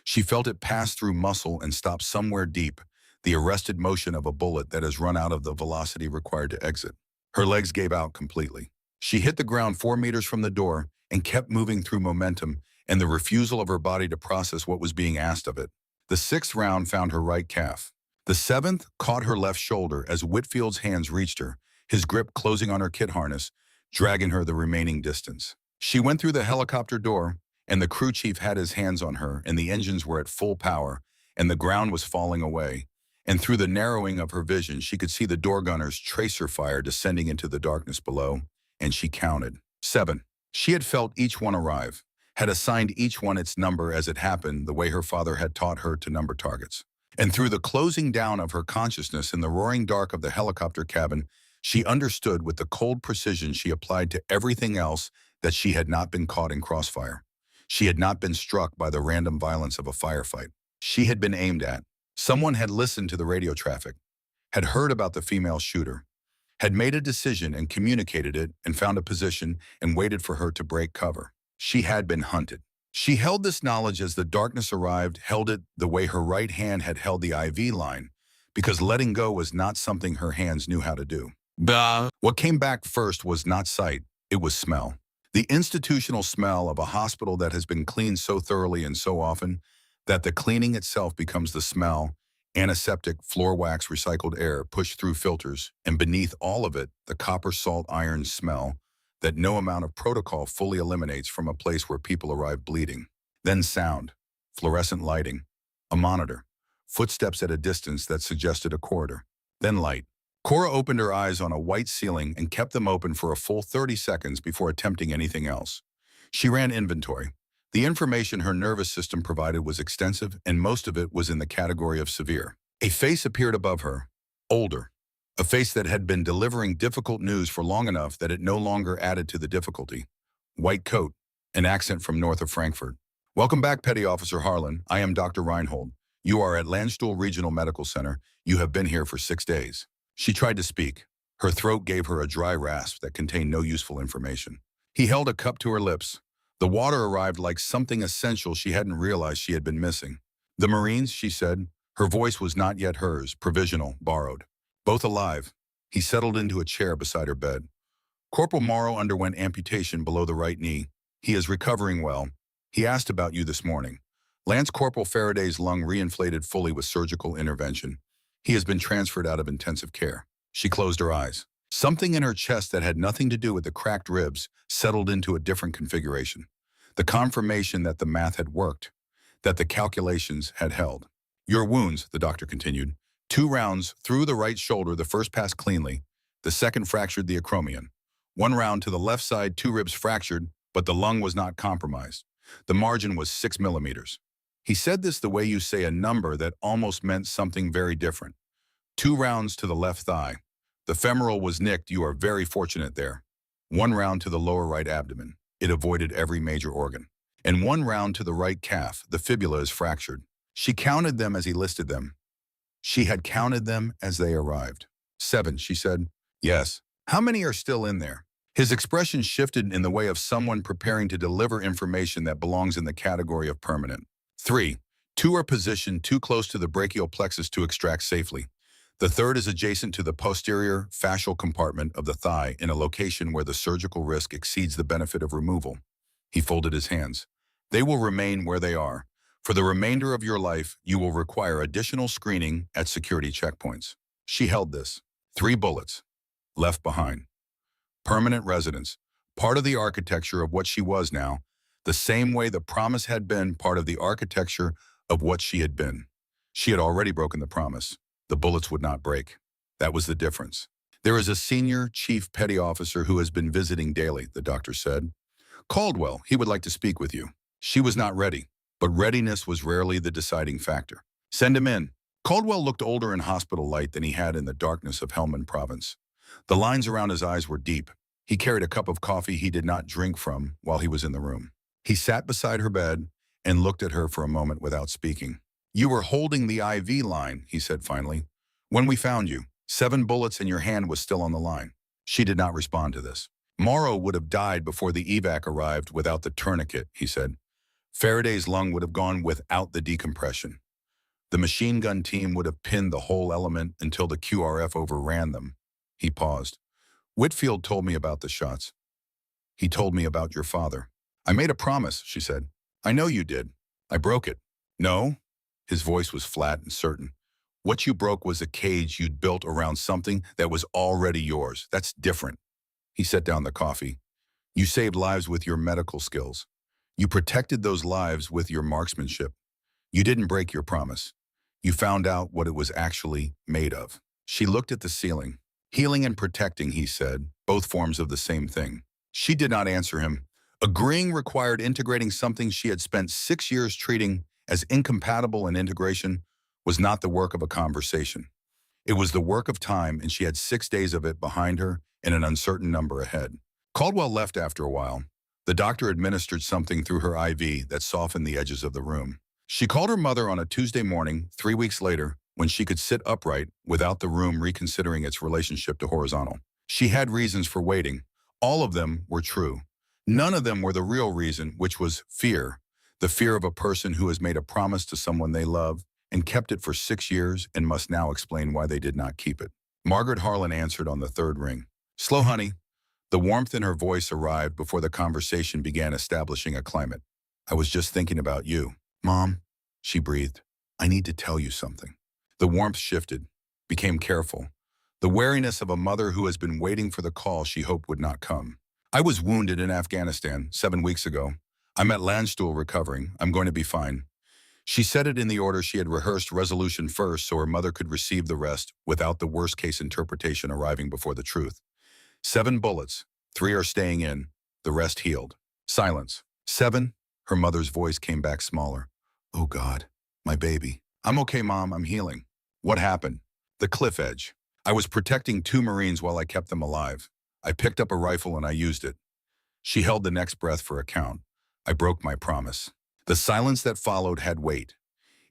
She felt it pass through muscle and stop somewhere deep, the arrested motion of a bullet that has run out of the velocity required to exit. Her legs gave out completely. She hit the ground 4 meters from the door and kept moving through momentum and the refusal of her body to process what was being asked of it. The sixth round found her right calf. The seventh caught her left shoulder as Whitfield's hands reached her, his grip closing on her kit harness, dragging her the remaining distance. She went through the helicopter door, and the crew chief had his hands on her, and the engines were at full power, and the ground was falling away. And through the narrowing of her vision, she could see the door gunners' tracer fire descending into the darkness below, and she counted. 7. She had felt each one arrive, had assigned each one its number as it happened, the way her father had taught her to number targets. And through the closing down of her consciousness in the roaring dark of the helicopter cabin, she understood with the cold precision she applied to everything else that she had not been caught in crossfire. She had not been struck by the random violence of a firefight. She had been aimed at. Someone had listened to the radio traffic, had heard about the female shooter, had made a decision and communicated it and found a position and waited for her to break cover. She had been hunted. She held this knowledge as the darkness arrived, held it the way her right hand had held the IV line, because letting go was not something her hands knew how to do. What came back first was not sight, it was smell. The institutional smell of a hospital that has been cleaned so thoroughly and so often that the cleaning itself becomes the smell, antiseptic, floor wax, recycled air pushed through filters, and beneath all of it, the copper salt iron smell that no amount of protocol fully eliminates from a place where people arrive bleeding. Then sound, fluorescent lighting, a monitor, footsteps at a distance that suggested a corridor. Then light. Cora opened her eyes on a white ceiling and kept them open for a full 30 seconds before attempting anything else. She ran inventory. The information her nervous system provided was extensive, and most of it was in the category of severe. A face appeared above her, older. A face that had been delivering difficult news for long enough that it no longer added to the difficulty. White coat, an accent from north of Frankfurt. "Welcome back, Petty Officer Harlan. I am Dr. Reinhold. You are at Landstuhl Regional Medical Center. You have been here for 6 days." She tried to speak. Her throat gave her a dry rasp that contained no useful information. He held a cup to her lips. The water arrived like something essential she hadn't realized she had been missing. "The Marines," she said. Her voice was not yet hers, provisional, borrowed. "Both alive." He settled into a chair beside her bed. "Corporal Morrow underwent amputation below the right knee. He is recovering well. He asked about you this morning. Lance Corporal Faraday's lung reinflated fully with surgical intervention. He has been transferred out of intensive care." She closed her eyes. Something in her chest that had nothing to do with the cracked ribs settled into a different configuration. The confirmation that the math had worked, that the calculations had held. "Your wounds," the doctor continued. 2 rounds through the right shoulder, the first passed cleanly. The second fractured the acromion. 1 round to the left side, 2 ribs fractured, but the lung was not compromised. The margin was 6 millimeters. He said this the way you say a number that almost meant something very different. 2 rounds to the left thigh. The femoral was nicked. You are very fortunate there. 1 round to the lower right abdomen. It avoided every major organ. And 1 round to the right calf. The fibula is fractured. She counted them as he listed them. She had counted them as they arrived. 7, she said. "Yes. How many are still in there?" His expression shifted in the way of someone preparing to deliver information that belongs in the category of permanent. 3, 2 are positioned too close to the brachial plexus to extract safely. The third is adjacent to the posterior fascial compartment of the thigh in a location where the surgical risk exceeds the benefit of removal. He folded his hands. "They will remain where they are. For the remainder of your life, you will require additional screening at security checkpoints." She held this. 3 bullets. Left behind. Permanent residence. Part of the architecture of what she was now, the same way the promise had been part of the architecture of what she had been. She had already broken the promise. The bullets would not break. That was the difference. "There is a senior chief petty officer who has been visiting daily," the doctor said. "Caldwell, he would like to speak with you." She was not ready, but readiness was rarely the deciding factor. "Send him in." Caldwell looked older in hospital light than he had in the darkness of Helmand Province. The lines around his eyes were deep. He carried a cup of coffee he did not drink from while he was in the room. He sat beside her bed and looked at her for a moment without speaking. "You were holding the IV line," he said finally. "When we found you, 7 bullets and your hand was still on the line." She did not respond to this. "Morrow would have died before the evac arrived without the tourniquet," he said. "Faraday's lung would have gone without the decompression. The machine gun team would have pinned the whole element until the QRF overran them." He paused. "Whitfield told me about the shots. He told me about your father." "I made a promise," she said. "I know you did. I broke it." "No?" His voice was flat and certain. "What you broke was a cage you'd built around something that was already yours. That's different." He set down the coffee. "You saved lives with your medical skills. You protected those lives with your marksmanship. You didn't break your promise. You found out what it was actually made of." She looked at the ceiling. "Healing and protecting," he said, both forms of the same thing. She did not answer him. Agreeing required integrating something she had spent 6 years treating as incompatible, and integration was not the work of a conversation. It was the work of time, and she had 6 days of it behind her and an uncertain number ahead. Caldwell left after a while. The doctor administered something through her IV that softened the edges of the room. She called her mother on a Tuesday morning, 3 weeks later, when she could sit upright without the room reconsidering its relationship to horizontal. She had reasons for waiting. All of them were true. None of them were the real reason, which was fear. The fear of a person who has made a promise to someone they love and kept it for 6 years and must now explain why they did not keep it. Margaret Harlan answered on the third ring. Slow, honey. The warmth in her voice arrived before the conversation began establishing a climate. I was just thinking about you. Mom, she breathed. I need to tell you something. The warmth shifted, became careful. The wariness of a mother who has been waiting for the call she hoped would not come. I was wounded in Afghanistan 7 weeks ago. I'm at Landstuhl recovering. I'm going to be fine. She said it in the order she had rehearsed resolution first so her mother could receive the rest without the worst-case interpretation arriving before the truth. 7 bullets. 3 are staying in. The rest healed. Silence. 7? Her mother's voice came back smaller. Oh God, my baby. I'm okay, Mom. I'm healing. What happened? The cliff edge. I was protecting 2 Marines while I kept them alive. I picked up a rifle and I used it. She held the next breath for account. I broke my promise. The silence that followed had weight.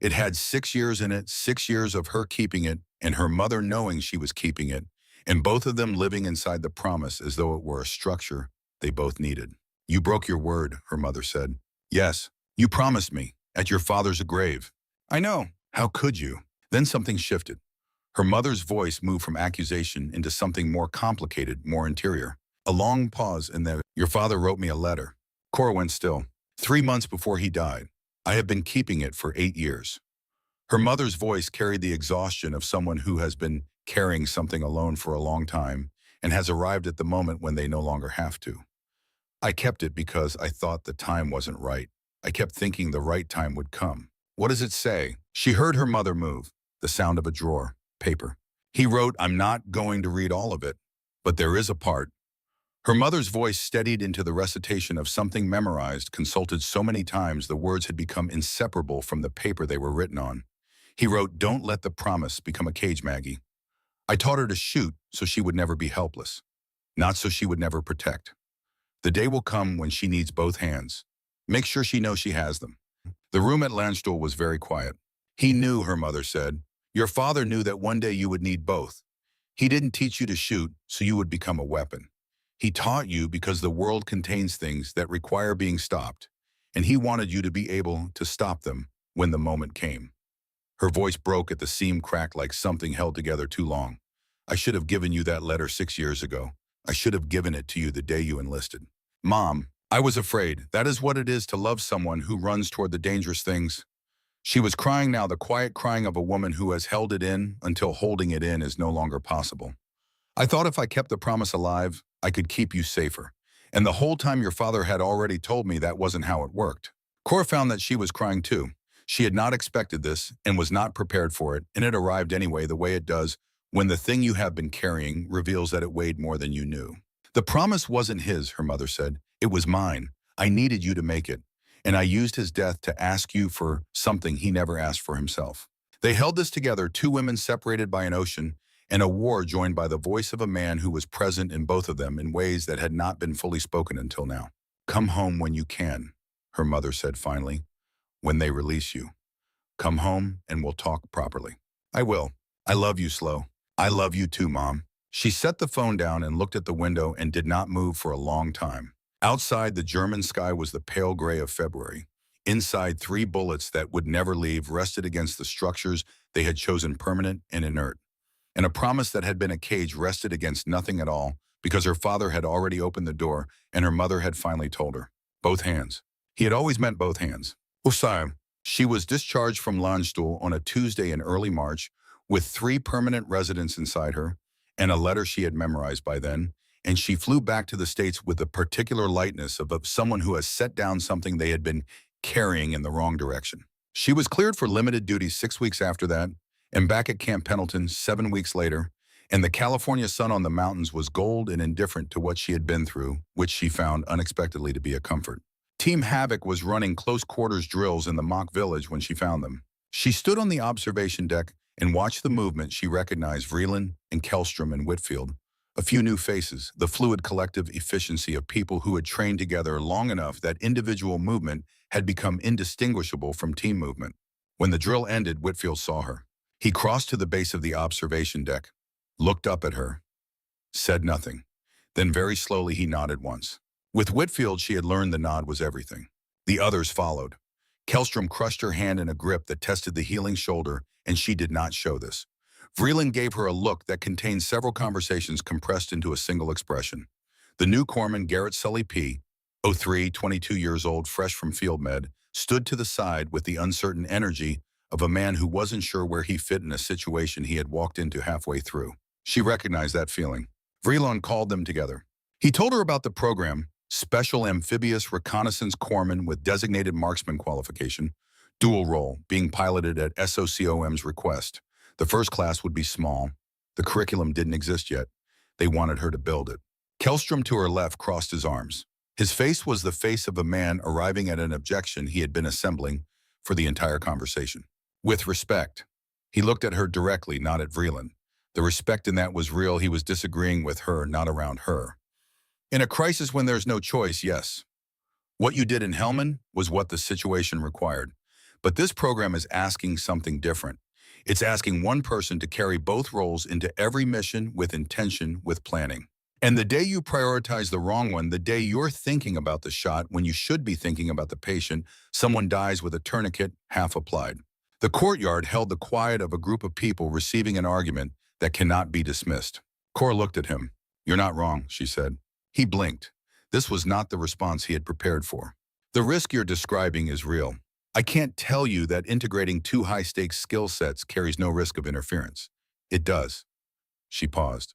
It had 6 years in it, 6 years of her keeping it, and her mother knowing she was keeping it, and both of them living inside the promise as though it were a structure they both needed. You broke your word, her mother said. Yes, you promised me, at your father's grave. I know. How could you? Then something shifted. Her mother's voice moved from accusation into something more complicated, more interior. A long pause and then, your father wrote me a letter. Cora went still. 3 months before he died. I have been keeping it for 8 years. Her mother's voice carried the exhaustion of someone who has been carrying something alone for a long time and has arrived at the moment when they no longer have to. I kept it because I thought the time wasn't right. I kept thinking the right time would come. What does it say? She heard her mother move, the sound of a drawer, paper. He wrote, I'm not going to read all of it, but there is a part. Her mother's voice steadied into the recitation of something memorized, consulted so many times the words had become inseparable from the paper they were written on. He wrote, don't let the promise become a cage, Maggie. I taught her to shoot so she would never be helpless, not so she would never protect. The day will come when she needs both hands. Make sure she knows she has them. The room at Landstuhl was very quiet. He knew, her mother said. Your father knew that one day you would need both. He didn't teach you to shoot so you would become a weapon. He taught you because the world contains things that require being stopped, and he wanted you to be able to stop them when the moment came. Her voice broke at the seam cracked like something held together too long. I should have given you that letter 6 years ago. I should have given it to you the day you enlisted. Mom, I was afraid. That is what it is to love someone who runs toward the dangerous things. She was crying now, the quiet crying of a woman who has held it in until holding it in is no longer possible. I thought if I kept the promise alive, I could keep you safer. And the whole time your father had already told me that wasn't how it worked. Cora found that she was crying too. She had not expected this and was not prepared for it, and it arrived anyway the way it does when the thing you have been carrying reveals that it weighed more than you knew. The promise wasn't his, her mother said. It was mine. I needed you to make it. And I used his death to ask you for something he never asked for himself. They held this together, 2 women separated by an ocean, and a war joined by the voice of a man who was present in both of them in ways that had not been fully spoken until now. Come home when you can, her mother said finally, when they release you. Come home and we'll talk properly. I will. I love you, Slow. I love you too, Mom. She set the phone down and looked at the window and did not move for a long time. Outside, the German sky was the pale gray of February. Inside, 3 bullets that would never leave rested against the structures they had chosen permanent and inert. And a promise that had been a cage rested against nothing at all because her father had already opened the door and her mother had finally told her. Both hands. He had always meant both hands. Usai. She was discharged from Landstuhl on a Tuesday in early March with 3 permanent residents inside her and a letter she had memorized by then, and she flew back to the States with the particular lightness of someone who has set down something they had been carrying in the wrong direction. She was cleared for limited duty 6 weeks after that, and back at Camp Pendleton 7 weeks later, and the California sun on the mountains was gold and indifferent to what she had been through, which she found unexpectedly to be a comfort. Team Havoc was running close-quarters drills in the mock village when she found them. She stood on the observation deck and watched the movement. She recognized Vreeland and Kellstrom and Whitfield, A few new faces, the fluid collective efficiency of people who had trained together long enough that individual movement had become indistinguishable from team movement. When the drill ended, Whitfield saw her. He crossed to the base of the observation deck, looked up at her, said nothing. Then very slowly he nodded once. With Whitfield, she had learned the nod was everything. The others followed. Kellstrom crushed her hand in a grip that tested the healing shoulder, and she did not show this. Vreeland gave her a look that contained several conversations compressed into a single expression. The new corpsman, Garrett Sully P., 03, 22 years old, fresh from field med, stood to the side with the uncertain energy of a man who wasn't sure where he fit in a situation he had walked into halfway through. She recognized that feeling. Vreeland called them together. He told her about the program, Special Amphibious Reconnaissance Corpsman with Designated Marksman Qualification, dual role, being piloted at SOCOM's request. The first class would be small. The curriculum didn't exist yet. They wanted her to build it. Kellstrom to her left crossed his arms. His face was the face of a man arriving at an objection he had been assembling for the entire conversation. With respect. He looked at her directly, not at Vreeland. The respect in that was real. He was disagreeing with her, not around her. In a crisis when there's no choice, yes. What you did in Helmand was what the situation required. But this program is asking something different. It's asking one person to carry both roles into every mission with intention, with planning. And the day you prioritize the wrong one, the day you're thinking about the shot when you should be thinking about the patient, someone dies with a tourniquet half applied. The courtyard held the quiet of a group of people receiving an argument that cannot be dismissed. Cora looked at him. "You're not wrong," she said. He blinked. This was not the response he had prepared for. "The risk you're describing is real. I can't tell you that integrating two high-stakes skill sets carries no risk of interference. It does." She paused.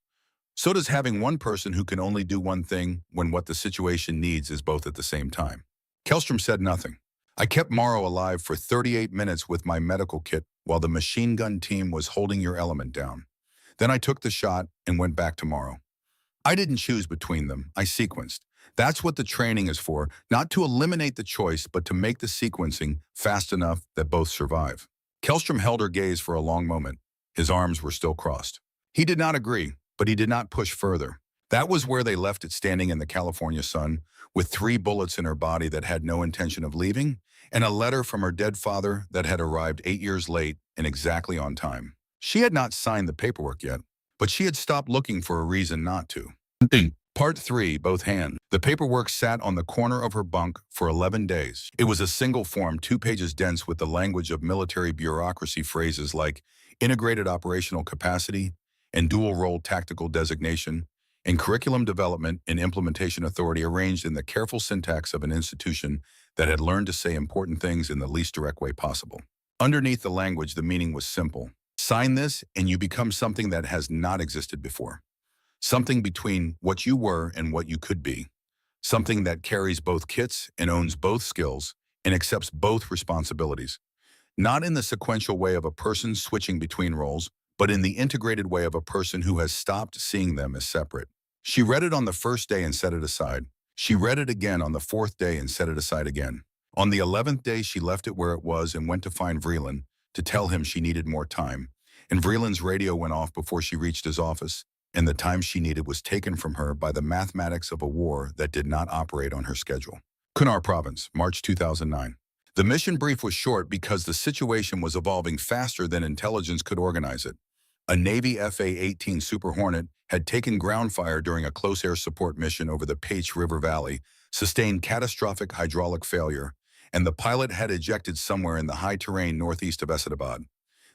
"So does having one person who can only do one thing when what the situation needs is both at the same time." Kellstrom said nothing. "I kept Morrow alive for 38 minutes with my medical kit while the machine gun team was holding your element down. Then I took the shot and went back to Morrow. I didn't choose between them. I sequenced. That's what the training is for, not to eliminate the choice, but to make the sequencing fast enough that both survive." Kellstrom held her gaze for a long moment. His arms were still crossed. He did not agree, but he did not push further. That was where they left it, standing in the California sun, with 3 bullets in her body that had no intention of leaving, and a letter from her dead father that had arrived 8 years late and exactly on time. She had not signed the paperwork yet, but she had stopped looking for a reason not to. Part 3, both hands. The paperwork sat on the corner of her bunk for 11 days. It was a single form, 2 pages dense, with the language of military bureaucracy, phrases like integrated operational capacity and dual-role tactical designation, and curriculum development and implementation authority, arranged in the careful syntax of an institution that had learned to say important things in the least direct way possible. Underneath the language, the meaning was simple. Sign this and you become something that has not existed before. Something between what you were and what you could be. Something that carries both kits and owns both skills and accepts both responsibilities. Not in the sequential way of a person switching between roles, but in the integrated way of a person who has stopped seeing them as separate. She read it on the first day and set it aside. She read it again on the 4th day and set it aside again. On the 11th day, she left it where it was and went to find Vreeland to tell him she needed more time. And Vreeland's radio went off before she reached his office, and the time she needed was taken from her by the mathematics of a war that did not operate on her schedule. Kunar Province, March 2009. The mission brief was short because the situation was evolving faster than intelligence could organize it. A Navy FA-18 Super Hornet had taken ground fire during a close air support mission over the Pache River Valley, sustained catastrophic hydraulic failure, and the pilot had ejected somewhere in the high terrain northeast of Asadabad.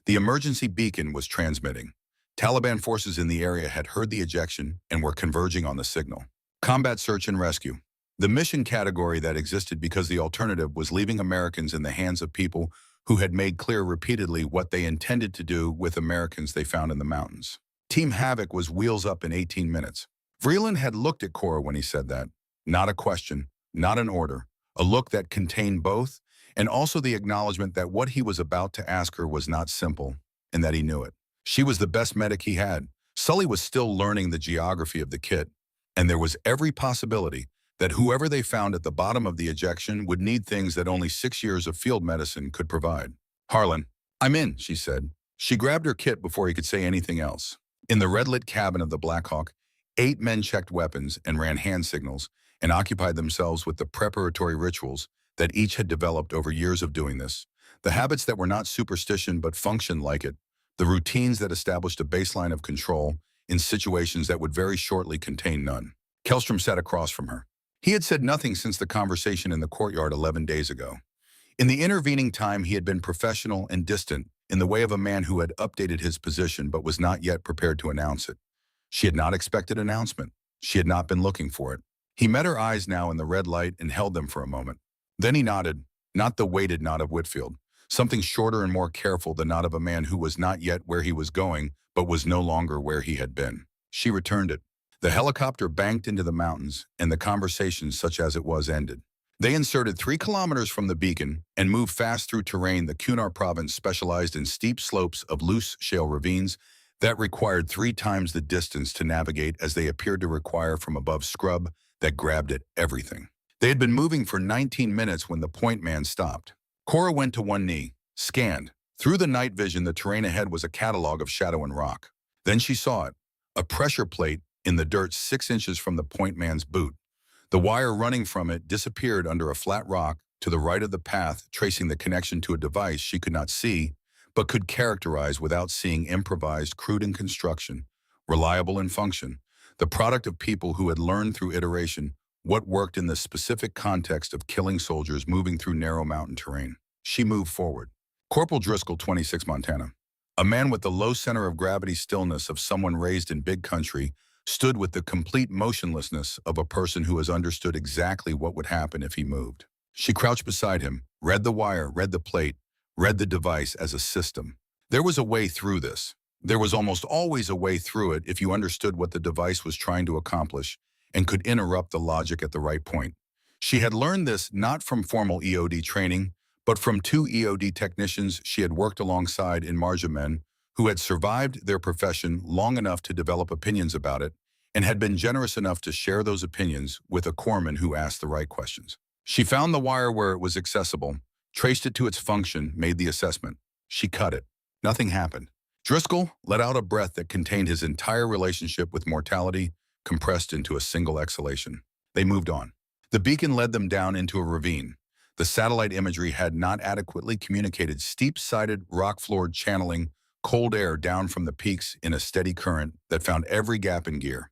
The emergency beacon was transmitting. Taliban forces in the area had heard the ejection and were converging on the signal. Combat search and rescue. The mission category that existed because the alternative was leaving Americans in the hands of people who had made clear repeatedly what they intended to do with Americans they found in the mountains. Team Havoc was wheels up in 18 minutes. Vreeland had looked at Cora when he said that. Not a question, not an order, a look that contained both, and also the acknowledgement that what he was about to ask her was not simple, and that he knew it. She was the best medic he had. Sully was still learning the geography of the kit, and there was every possibility that whoever they found at the bottom of the ejection would need things that only 6 years of field medicine could provide. "Harlan, I'm in," she said. She grabbed her kit before he could say anything else. In the red-lit cabin of the Black Hawk, 8 men checked weapons and ran hand signals and occupied themselves with the preparatory rituals that each had developed over years of doing this. The habits that were not superstition but functioned like it, the routines that established a baseline of control in situations that would very shortly contain none. Kellstrom sat across from her. He had said nothing since the conversation in the courtyard 11 days ago. In the intervening time, he had been professional and distant in the way of a man who had updated his position but was not yet prepared to announce it. She had not expected announcement. She had not been looking for it. He met her eyes now in the red light and held them for a moment. Then he nodded, not the weighted nod of Whitfield, something shorter and more careful than nod of a man who was not yet where he was going, but was no longer where he had been. She returned it. The helicopter banked into the mountains, and the conversation, such as it was, ended. They inserted 3 kilometers from the beacon and moved fast through terrain. The Cunard province specialized in steep slopes of loose shale ravines that required 3 times the distance to navigate as they appeared to require from above scrub that grabbed at everything. They had been moving for 19 minutes when the point man stopped. Cora went to one knee, scanned. Through the night vision, the terrain ahead was a catalog of shadow and rock. Then she saw it, a pressure plate in the dirt 6 inches from the point man's boot. The wire running from it disappeared under a flat rock to the right of the path, tracing the connection to a device she could not see, but could characterize without seeing. Improvised, crude in construction, reliable in function, the product of people who had learned through iteration what worked in the specific context of killing soldiers moving through narrow mountain terrain. She moved forward. Corporal Driscoll, 26, Montana. A man with the low center of gravity stillness of someone raised in big country, stood with the complete motionlessness of a person who has understood exactly what would happen if he moved. She crouched beside him, read the wire, read the plate, read the device as a system. There was a way through this. There was almost always a way through it if you understood what the device was trying to accomplish and could interrupt the logic at the right point. She had learned this not from formal EOD training, but from 2 EOD technicians she had worked alongside in Marjamen who had survived their profession long enough to develop opinions about it and had been generous enough to share those opinions with a corpsman who asked the right questions. She found the wire where it was accessible, traced it to its function, made the assessment. She cut it. Nothing happened. Driscoll let out a breath that contained his entire relationship with mortality, compressed into a single exhalation. They moved on. The beacon led them down into a ravine. The satellite imagery had not adequately communicated steep-sided, rock-floored channeling cold air down from the peaks in a steady current that found every gap in gear.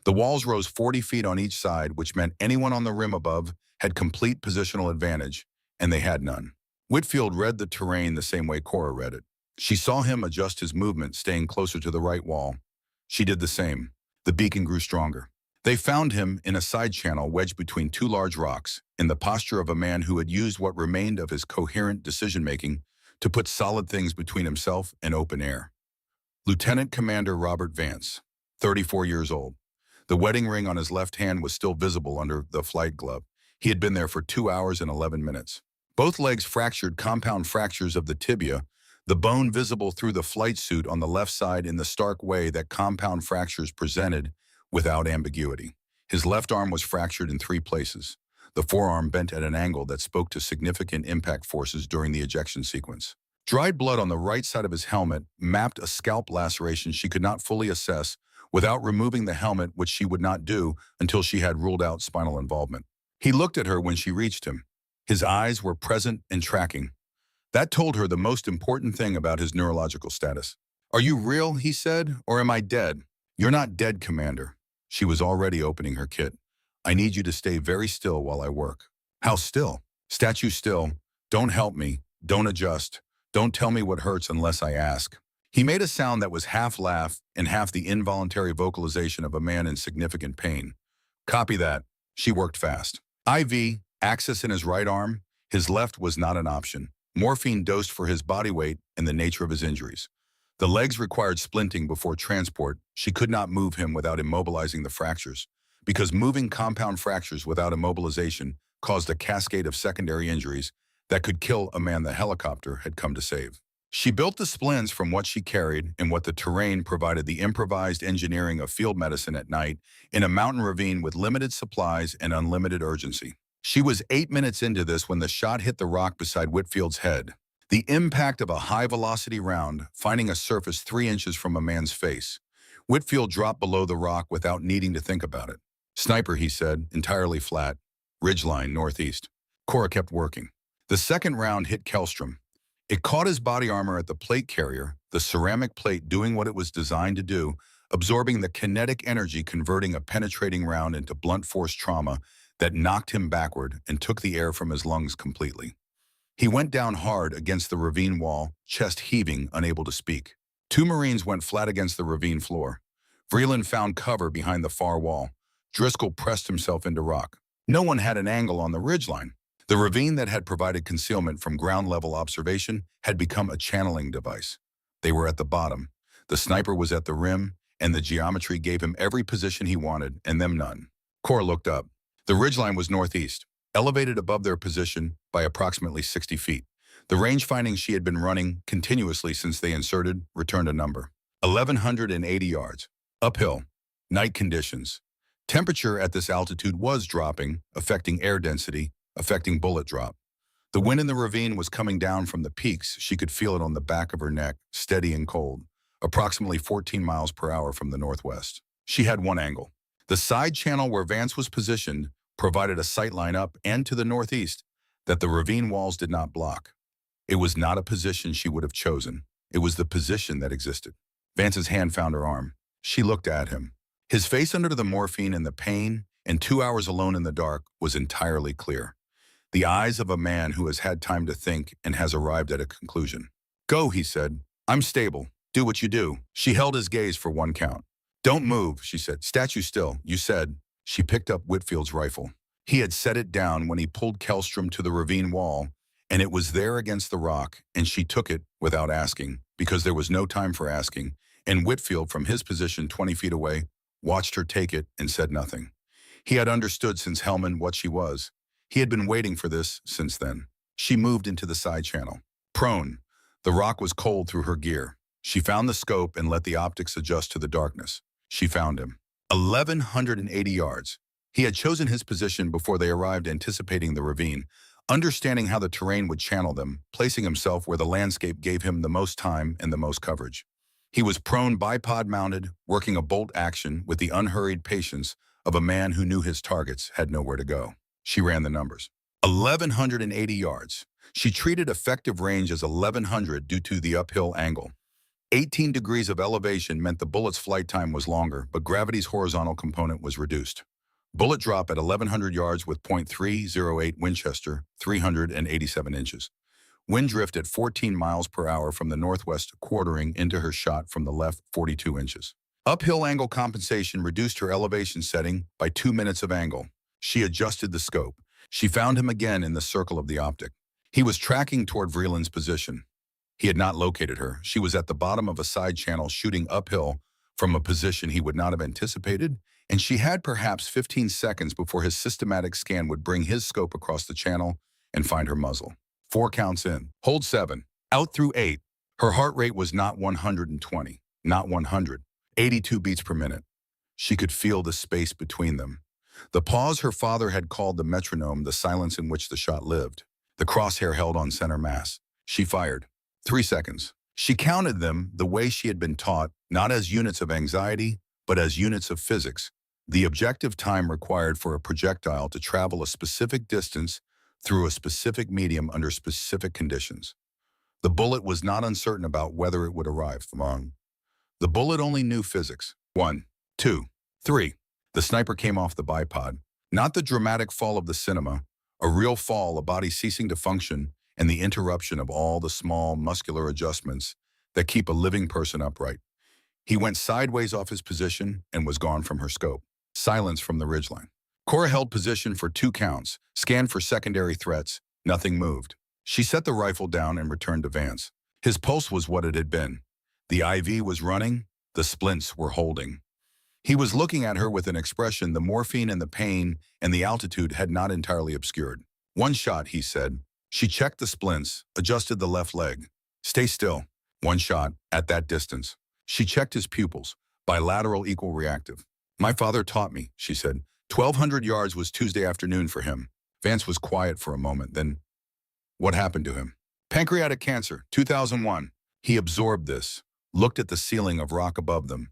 The walls rose 40 feet on each side, which meant anyone on the rim above had complete positional advantage, and they had none. Whitfield read the terrain the same way Cora read it. She saw him adjust his movement, staying closer to the right wall. She did the same. The beacon grew stronger. They found him in a side channel wedged between 2 large rocks, in the posture of a man who had used what remained of his coherent decision-making to put solid things between himself and open air. Lieutenant Commander Robert Vance, 34 years old. The wedding ring on his left hand was still visible under the flight glove. He had been there for 2 hours and 11 minutes. Both legs fractured, compound fractures of the tibia, the bone visible through the flight suit on the left side in the stark way that compound fractures presented without ambiguity. His left arm was fractured in 3 places. The forearm bent at an angle that spoke to significant impact forces during the ejection sequence. Dried blood on the right side of his helmet mapped a scalp laceration she could not fully assess without removing the helmet, which she would not do until she had ruled out spinal involvement. He looked at her when she reached him. His eyes were present and tracking. That told her the most important thing about his neurological status. "Are you real?" he said, "or am I dead?" "You're not dead, Commander." She was already opening her kit. "I need you to stay very still while I work." "How still?" "Statue still. Don't help me. Don't adjust. Don't tell me what hurts unless I ask." He made a sound that was half laugh and half the involuntary vocalization of a man in significant pain. "Copy that." She worked fast. IV, axis in his right arm. His left was not an option. Morphine dosed for his body weight and the nature of his injuries. The legs required splinting before transport. She could not move him without immobilizing the fractures, because moving compound fractures without immobilization caused a cascade of secondary injuries that could kill a man the helicopter had come to save. She built the splints from what she carried and what the terrain provided, the improvised engineering of field medicine at night in a mountain ravine with limited supplies and unlimited urgency. She was 8 minutes into this when the shot hit the rock beside Whitfield's head. The impact of a high-velocity round finding a surface 3 inches from a man's face. Whitfield dropped below the rock without needing to think about it. Sniper, he said, entirely flat. Ridgeline, northeast. Cora kept working. The second round hit Kellstrom. It caught his body armor at the plate carrier, the ceramic plate doing what it was designed to do, absorbing the kinetic energy, converting a penetrating round into blunt force trauma that knocked him backward and took the air from his lungs completely. He went down hard against the ravine wall, chest heaving, unable to speak. Two Marines went flat against the ravine floor. Vreeland found cover behind the far wall. Driscoll pressed himself into rock. No one had an angle on the ridgeline. The ravine that had provided concealment from ground-level observation had become a channeling device. They were at the bottom. The sniper was at the rim, and the geometry gave him every position he wanted, and them none. Cora looked up. The ridgeline was northeast, elevated above their position by approximately 60 feet. The range findings she had been running continuously since they inserted returned a number. 1,180 yards. Uphill. Night conditions. Temperature at this altitude was dropping, affecting air density, affecting bullet drop. The wind in the ravine was coming down from the peaks. She could feel it on the back of her neck, steady and cold, approximately 14 miles per hour from the northwest. She had one angle. The side channel where Vance was positioned provided a sight line up and to the northeast that the ravine walls did not block. It was not a position she would have chosen. It was the position that existed. Vance's hand found her arm. She looked at him. His face under the morphine and the pain, and 2 hours alone in the dark, was entirely clear. The eyes of a man who has had time to think and has arrived at a conclusion. Go, he said. I'm stable. Do what you do. She held his gaze for one count. Don't move, she said. Statue still, you said. She picked up Whitfield's rifle. He had set it down when he pulled Kellstrom to the ravine wall, and it was there against the rock, and she took it without asking, because there was no time for asking, and Whitfield, from his position 20 feet away, watched her take it and said nothing. He had understood since Hellman what she was. He had been waiting for this since then. She moved into the side channel. Prone. The rock was cold through her gear. She found the scope and let the optics adjust to the darkness. She found him. 1,180 yards. He had chosen his position before they arrived, anticipating the ravine, understanding how the terrain would channel them, placing himself where the landscape gave him the most time and the most coverage. He was prone, bipod-mounted, working a bolt action with the unhurried patience of a man who knew his targets had nowhere to go. She ran the numbers. 1,180 yards. She treated effective range as 1,100 due to the uphill angle. 18 degrees of elevation meant the bullet's flight time was longer, but gravity's horizontal component was reduced. Bullet drop at 1,100 yards with .308 Winchester, 387 inches. Wind drift at 14 miles per hour from the northwest, quartering into her shot from the left, 42 inches. Uphill angle compensation reduced her elevation setting by 2 minutes of angle. She adjusted the scope. She found him again in the circle of the optic. He was tracking toward Vreeland's position. He had not located her. She was at the bottom of a side channel shooting uphill from a position he would not have anticipated, and she had perhaps 15 seconds before his systematic scan would bring his scope across the channel and find her muzzle. 4 counts in. Hold 7. Out through 8. Her heart rate was not 120, not 100. 82 beats per minute. She could feel the space between them. The pause her father had called the metronome, the silence in which the shot lived. The crosshair held on center mass. She fired. 3 seconds. She counted them the way she had been taught, not as units of anxiety, but as units of physics. The objective time required for a projectile to travel a specific distance through a specific medium under specific conditions. The bullet was not uncertain about whether it would arrive among. The bullet only knew physics. 1, 2, 3. The sniper came off the bipod. Not the dramatic fall of the cinema, a real fall, a body ceasing to function, and the interruption of all the small muscular adjustments that keep a living person upright. He went sideways off his position and was gone from her scope. Silence from the ridgeline. Cora held position for 2 counts, scanned for secondary threats. Nothing moved. She set the rifle down and returned to Vance. His pulse was what it had been. The IV was running. The splints were holding. He was looking at her with an expression the morphine and the pain and the altitude had not entirely obscured. 1 shot, he said. She checked the splints, adjusted the left leg. Stay still. 1 shot, at that distance. She checked his pupils, bilateral equal reactive. My father taught me, she said. 1,200 yards was Tuesday afternoon for him. Vance was quiet for a moment, then, what happened to him? Pancreatic cancer, 2001. He absorbed this, looked at the ceiling of rock above them.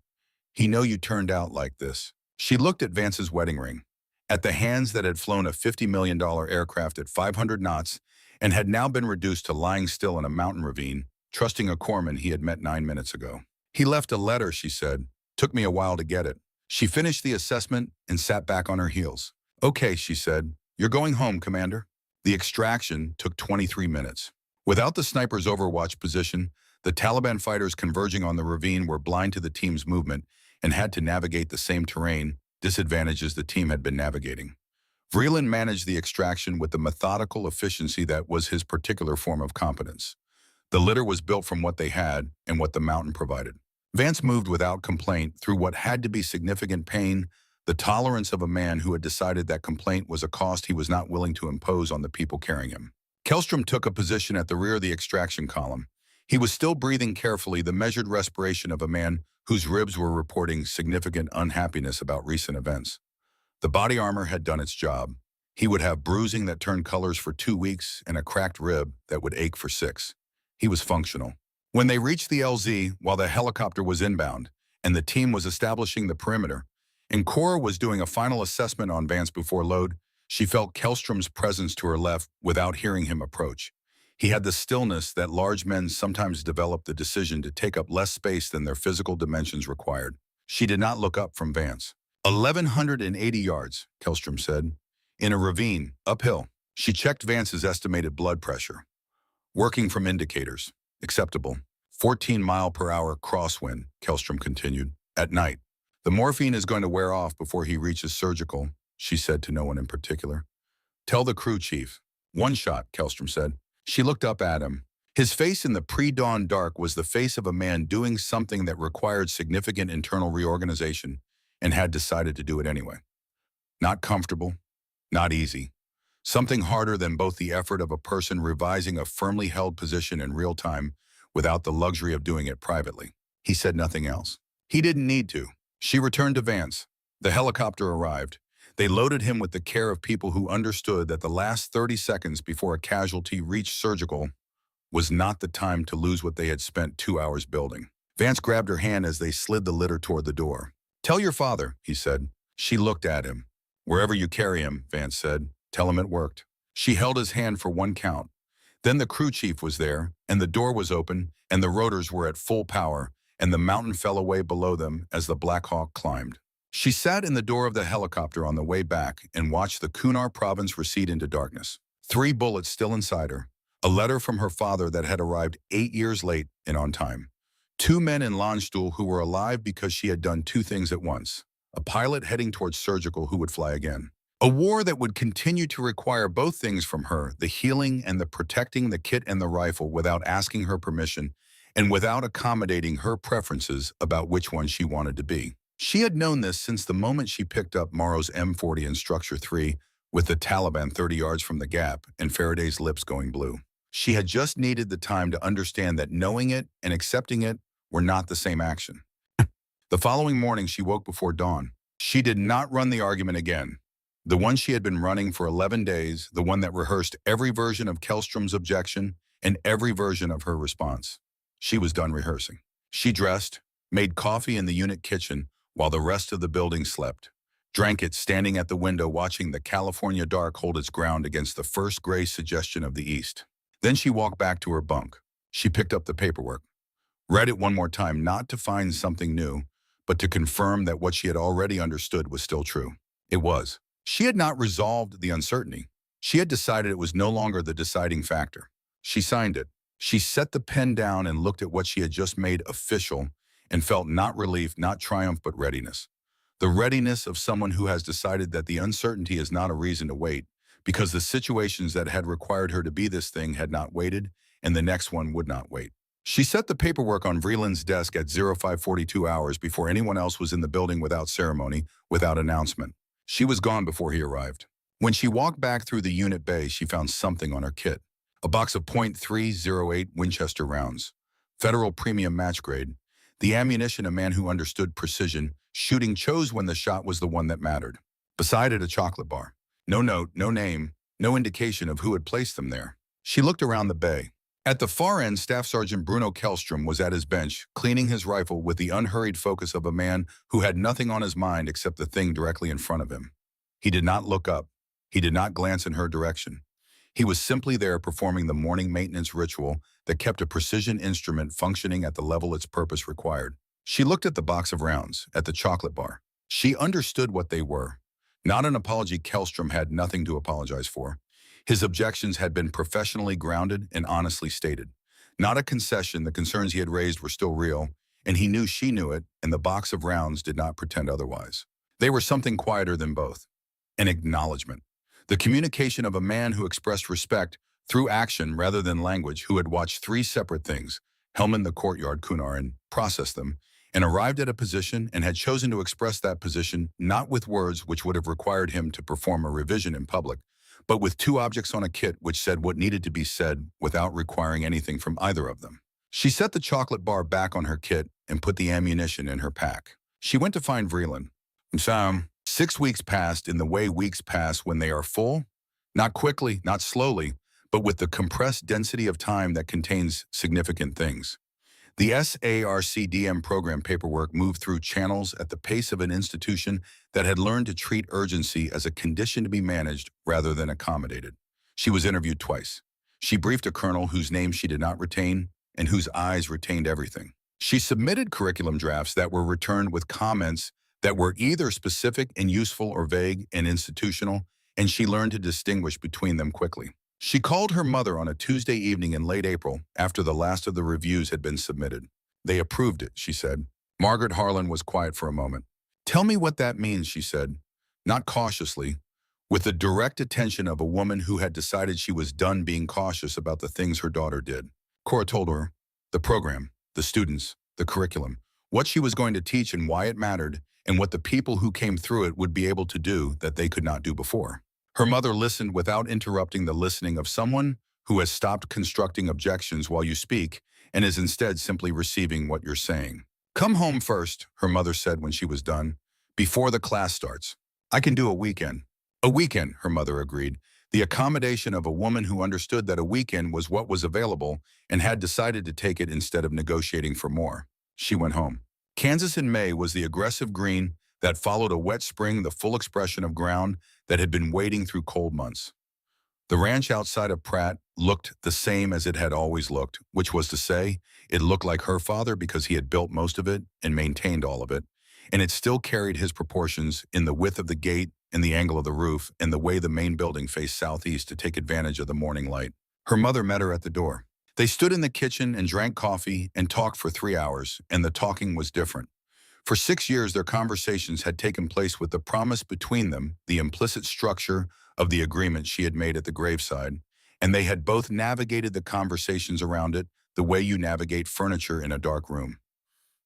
He know you turned out like this. She looked at Vance's wedding ring, at the hands that had flown a $50 million aircraft at 500 knots and had now been reduced to lying still in a mountain ravine, trusting a corpsman he had met 9 minutes ago. He left a letter, she said. Took me a while to get it. She finished the assessment and sat back on her heels. Okay, she said. You're going home, Commander. The extraction took 23 minutes. Without the sniper's overwatch position, the Taliban fighters converging on the ravine were blind to the team's movement and had to navigate the same terrain disadvantages the team had been navigating. Vreeland managed the extraction with the methodical efficiency that was his particular form of competence. The litter was built from what they had and what the mountain provided. Vance moved without complaint through what had to be significant pain, the tolerance of a man who had decided that complaint was a cost he was not willing to impose on the people carrying him. Kellstrom took a position at the rear of the extraction column. He was still breathing carefully, the measured respiration of a man whose ribs were reporting significant unhappiness about recent events. The body armor had done its job. He would have bruising that turned colors for 2 weeks and a cracked rib that would ache for 6. He was functional. When they reached the LZ, while the helicopter was inbound and the team was establishing the perimeter, and Cora was doing a final assessment on Vance before load, she felt Kellstrom's presence to her left without hearing him approach. He had the stillness that large men sometimes develop, the decision to take up less space than their physical dimensions required. She did not look up from Vance. 1,180 yards, Kellstrom said. In a ravine, uphill. She checked Vance's estimated blood pressure. Working from indicators. Acceptable. 14-mile-per-hour crosswind, Kellstrom continued. At night. The morphine is going to wear off before he reaches surgical, she said to no one in particular. Tell the crew chief. One shot, Kellstrom said. She looked up at him. His face in the pre-dawn dark was the face of a man doing something that required significant internal reorganization and had decided to do it anyway. Not comfortable, not easy. Something harder than both the effort of a person revising a firmly held position in real time without the luxury of doing it privately. He said nothing else. He didn't need to. She returned to Vance. The helicopter arrived. They loaded him with the care of people who understood that the last 30 seconds before a casualty reached surgical was not the time to lose what they had spent 2 hours building. Vance grabbed her hand as they slid the litter toward the door. Tell your father, he said. She looked at him. Wherever you carry him, Vance said. Tell him it worked. She held his hand for one count. Then the crew chief was there, and the door was open, and the rotors were at full power, and the mountain fell away below them as the Black Hawk climbed. She sat in the door of the helicopter on the way back and watched the Kunar province recede into darkness. 3 bullets still inside her. A letter from her father that had arrived 8 years late and on time. 2 men in Landstuhl who were alive because she had done 2 things at once. A pilot heading towards surgical who would fly again. A war that would continue to require both things from her, the healing and the protecting the kit and the rifle without asking her permission and without accommodating her preferences about which one she wanted to be. She had known this since the moment she picked up Morrow's M40 in Structure 3 with the Taliban 30 yards from the gap and Faraday's lips going blue. She had just needed the time to understand that knowing it and accepting it were not the same action. The following morning, she woke before dawn. She did not run the argument again. The one she had been running for 11 days, the one that rehearsed every version of Kellstrom's objection and every version of her response. She was done rehearsing. She dressed, made coffee in the unit kitchen while the rest of the building slept, drank it standing at the window watching the California dark hold its ground against the first gray suggestion of the east. Then she walked back to her bunk. She picked up the paperwork, read it one more time, not to find something new, but to confirm that what she had already understood was still true. It was. She had not resolved the uncertainty. She had decided it was no longer the deciding factor. She signed it. She set the pen down and looked at what she had just made official and felt not relief, not triumph, but readiness. The readiness of someone who has decided that the uncertainty is not a reason to wait, because the situations that had required her to be this thing had not waited, and the next one would not wait. She set the paperwork on Vreeland's desk at 0542 hours before anyone else was in the building, without ceremony, without announcement. She was gone before he arrived. When she walked back through the unit bay, she found something on her kit. A box of .308 Winchester rounds. Federal premium match grade. The ammunition a man who understood precision shooting chose when the shot was the one that mattered. Beside it, a chocolate bar. No note, no name, no indication of who had placed them there. She looked around the bay. At the far end, Staff Sergeant Bruno Kellstrom was at his bench, cleaning his rifle with the unhurried focus of a man who had nothing on his mind except the thing directly in front of him. He did not look up. He did not glance in her direction. He was simply there performing the morning maintenance ritual that kept a precision instrument functioning at the level its purpose required. She looked at the box of rounds, at the chocolate bar. She understood what they were. Not an apology. Kellstrom had nothing to apologize for. His objections had been professionally grounded and honestly stated. Not a concession. The concerns he had raised were still real, and he knew she knew it, and the box of rounds did not pretend otherwise. They were something quieter than both. An acknowledgement. The communication of a man who expressed respect through action rather than language, who had watched three separate things, Helman the courtyard Kunar, and processed them, and arrived at a position and had chosen to express that position not with words which would have required him to perform a revision in public, but with two objects on a kit which said what needed to be said without requiring anything from either of them. She set the chocolate bar back on her kit and put the ammunition in her pack. She went to find Vreeland. So, 6 weeks passed in the way weeks pass when they are full, not quickly, not slowly, but with the compressed density of time that contains significant things. The SARCDM program paperwork moved through channels at the pace of an institution that had learned to treat urgency as a condition to be managed rather than accommodated. She was interviewed twice. She briefed a colonel whose name she did not retain and whose eyes retained everything. She submitted curriculum drafts that were returned with comments that were either specific and useful or vague and institutional, and she learned to distinguish between them quickly. She called her mother on a Tuesday evening in late April after the last of the reviews had been submitted. They approved it, she said. Margaret Harlan was quiet for a moment. Tell me what that means, she said, not cautiously, with the direct attention of a woman who had decided she was done being cautious about the things her daughter did. Cora told her the program, the students, the curriculum, what she was going to teach and why it mattered, and what the people who came through it would be able to do that they could not do before. Her mother listened without interrupting the listening of someone who has stopped constructing objections while you speak and is instead simply receiving what you're saying. Come home first, her mother said when she was done, before the class starts. I can do a weekend. A weekend, her mother agreed, the accommodation of a woman who understood that a weekend was what was available and had decided to take it instead of negotiating for more. She went home. Kansas in May was the aggressive green that followed a wet spring, the full expression of ground that had been waiting through cold months. The ranch outside of Pratt looked the same as it had always looked, which was to say, it looked like her father because he had built most of it and maintained all of it, and it still carried his proportions in the width of the gate and the angle of the roof and the way the main building faced southeast to take advantage of the morning light. Her mother met her at the door. They stood in the kitchen and drank coffee and talked for 3 hours, and the talking was different. For 6 years, their conversations had taken place with the promise between them, the implicit structure of the agreement she had made at the graveside, and they had both navigated the conversations around it the way you navigate furniture in a dark room.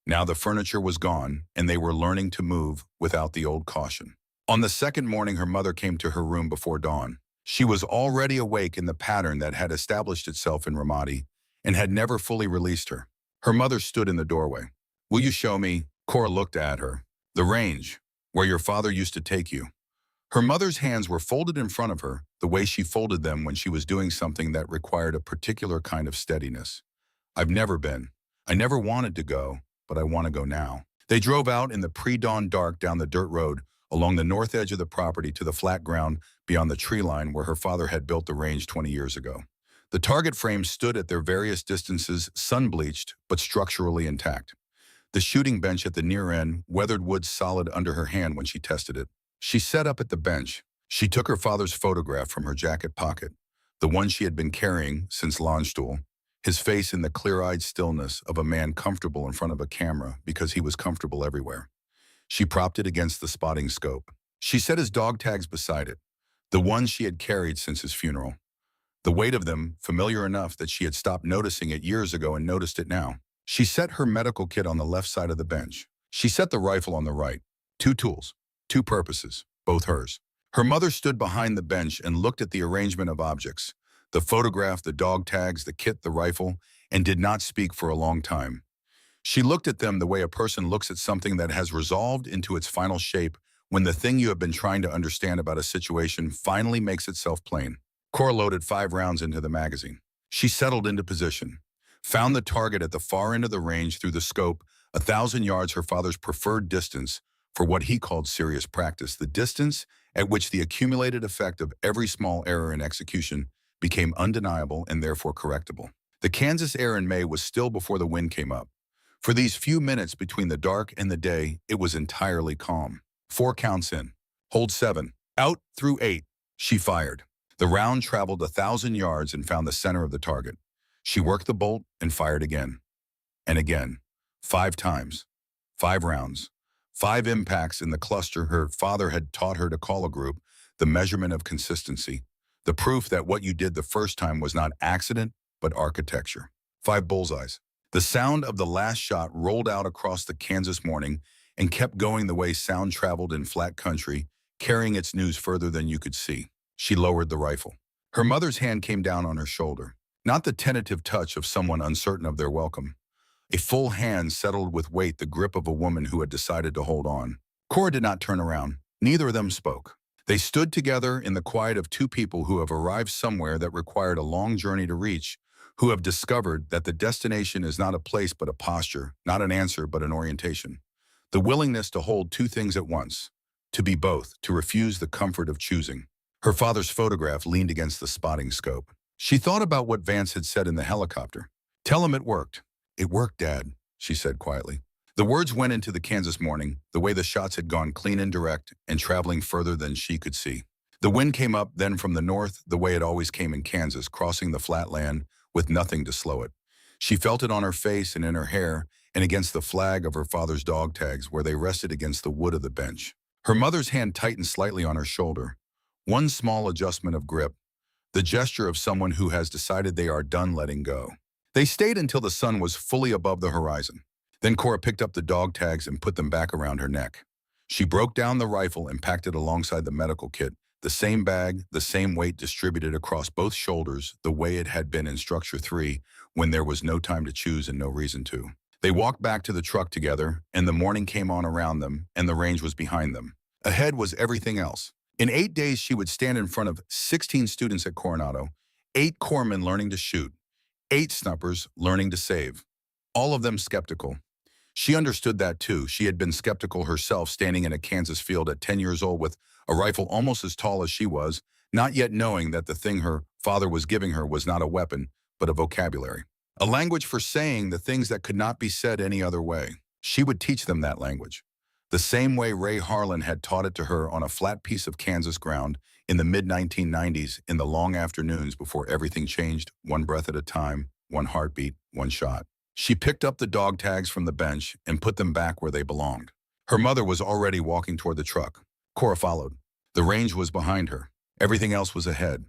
Now the furniture was gone, and they were learning to move without the old caution. On the second morning, her mother came to her room before dawn. She was already awake in the pattern that had established itself in Ramadi and had never fully released her. Her mother stood in the doorway. Will you show me? Cora looked at her. The range, where your father used to take you. Her mother's hands were folded in front of her, the way she folded them when she was doing something that required a particular kind of steadiness. I've never been. I never wanted to go, but I want to go now. They drove out in the pre-dawn dark down the dirt road, along the north edge of the property to the flat ground beyond the tree line where her father had built the range 20 years ago. The target frames stood at their various distances, sun-bleached, but structurally intact. The shooting bench at the near end, weathered wood solid under her hand when she tested it. She sat up at the bench. She took her father's photograph from her jacket pocket, the one she had been carrying since Landstuhl, his face in the clear-eyed stillness of a man comfortable in front of a camera because he was comfortable everywhere. She propped it against the spotting scope. She set his dog tags beside it, the ones she had carried since his funeral. The weight of them, familiar enough that she had stopped noticing it years ago and noticed it now. She set her medical kit on the left side of the bench. She set the rifle on the right. 2 tools, 2 purposes, both hers. Her mother stood behind the bench and looked at the arrangement of objects, the photograph, the dog tags, the kit, the rifle, and did not speak for a long time. She looked at them the way a person looks at something that has resolved into its final shape when the thing you have been trying to understand about a situation finally makes itself plain. Cora loaded 5 rounds into the magazine. She settled into position, found the target at the far end of the range through the scope, 1,000 yards, her father's preferred distance for what he called serious practice, the distance at which the accumulated effect of every small error in execution became undeniable and therefore correctable. The Kansas air in May was still before the wind came up. For these few minutes between the dark and the day, it was entirely calm. 4 counts in. Hold 7. Out through 8. She fired. The round traveled 1,000 yards and found the center of the target. She worked the bolt and fired again. And again. 5 times. 5 rounds. 5 impacts in the cluster her father had taught her to call a group, the measurement of consistency. The proof that what you did the first time was not accident, but architecture. 5 bullseyes. The sound of the last shot rolled out across the Kansas morning and kept going the way sound traveled in flat country, carrying its news further than you could see. She lowered the rifle. Her mother's hand came down on her shoulder, not the tentative touch of someone uncertain of their welcome. A full hand settled with weight, the grip of a woman who had decided to hold on. Cora did not turn around. Neither of them spoke. They stood together in the quiet of two people who have arrived somewhere that required a long journey to reach, who have discovered that the destination is not a place but a posture, not an answer but an orientation. The willingness to hold two things at once, to be both, to refuse the comfort of choosing. Her father's photograph leaned against the spotting scope. She thought about what Vance had said in the helicopter. "Tell him it worked." "It worked, Dad," she said quietly. The words went into the Kansas morning, the way the shots had gone clean and direct and traveling further than she could see. The wind came up then from the north, the way it always came in Kansas, crossing the flat land with nothing to slow it. She felt it on her face and in her hair and against the flag of her father's dog tags where they rested against the wood of the bench. Her mother's hand tightened slightly on her shoulder. One small adjustment of grip, the gesture of someone who has decided they are done letting go. They stayed until the sun was fully above the horizon. Then Cora picked up the dog tags and put them back around her neck. She broke down the rifle and packed it alongside the medical kit, the same bag, the same weight distributed across both shoulders, the way it had been in Structure 3 when there was no time to choose and no reason to. They walked back to the truck together, and the morning came on around them, and the range was behind them. Ahead was everything else. In 8 days, she would stand in front of 16 students at Coronado, 8 corpsmen learning to shoot, 8 snuppers learning to save, all of them skeptical. She understood that too. She had been skeptical herself, standing in a Kansas field at 10 years old with a rifle almost as tall as she was, not yet knowing that the thing her father was giving her was not a weapon, but a vocabulary. A language for saying the things that could not be said any other way. She would teach them that language, the same way Ray Harlan had taught it to her on a flat piece of Kansas ground in the mid-1990s, in the long afternoons before everything changed, one breath at a time, one heartbeat, one shot. She picked up the dog tags from the bench and put them back where they belonged. Her mother was already walking toward the truck. Cora followed. The range was behind her. Everything else was ahead.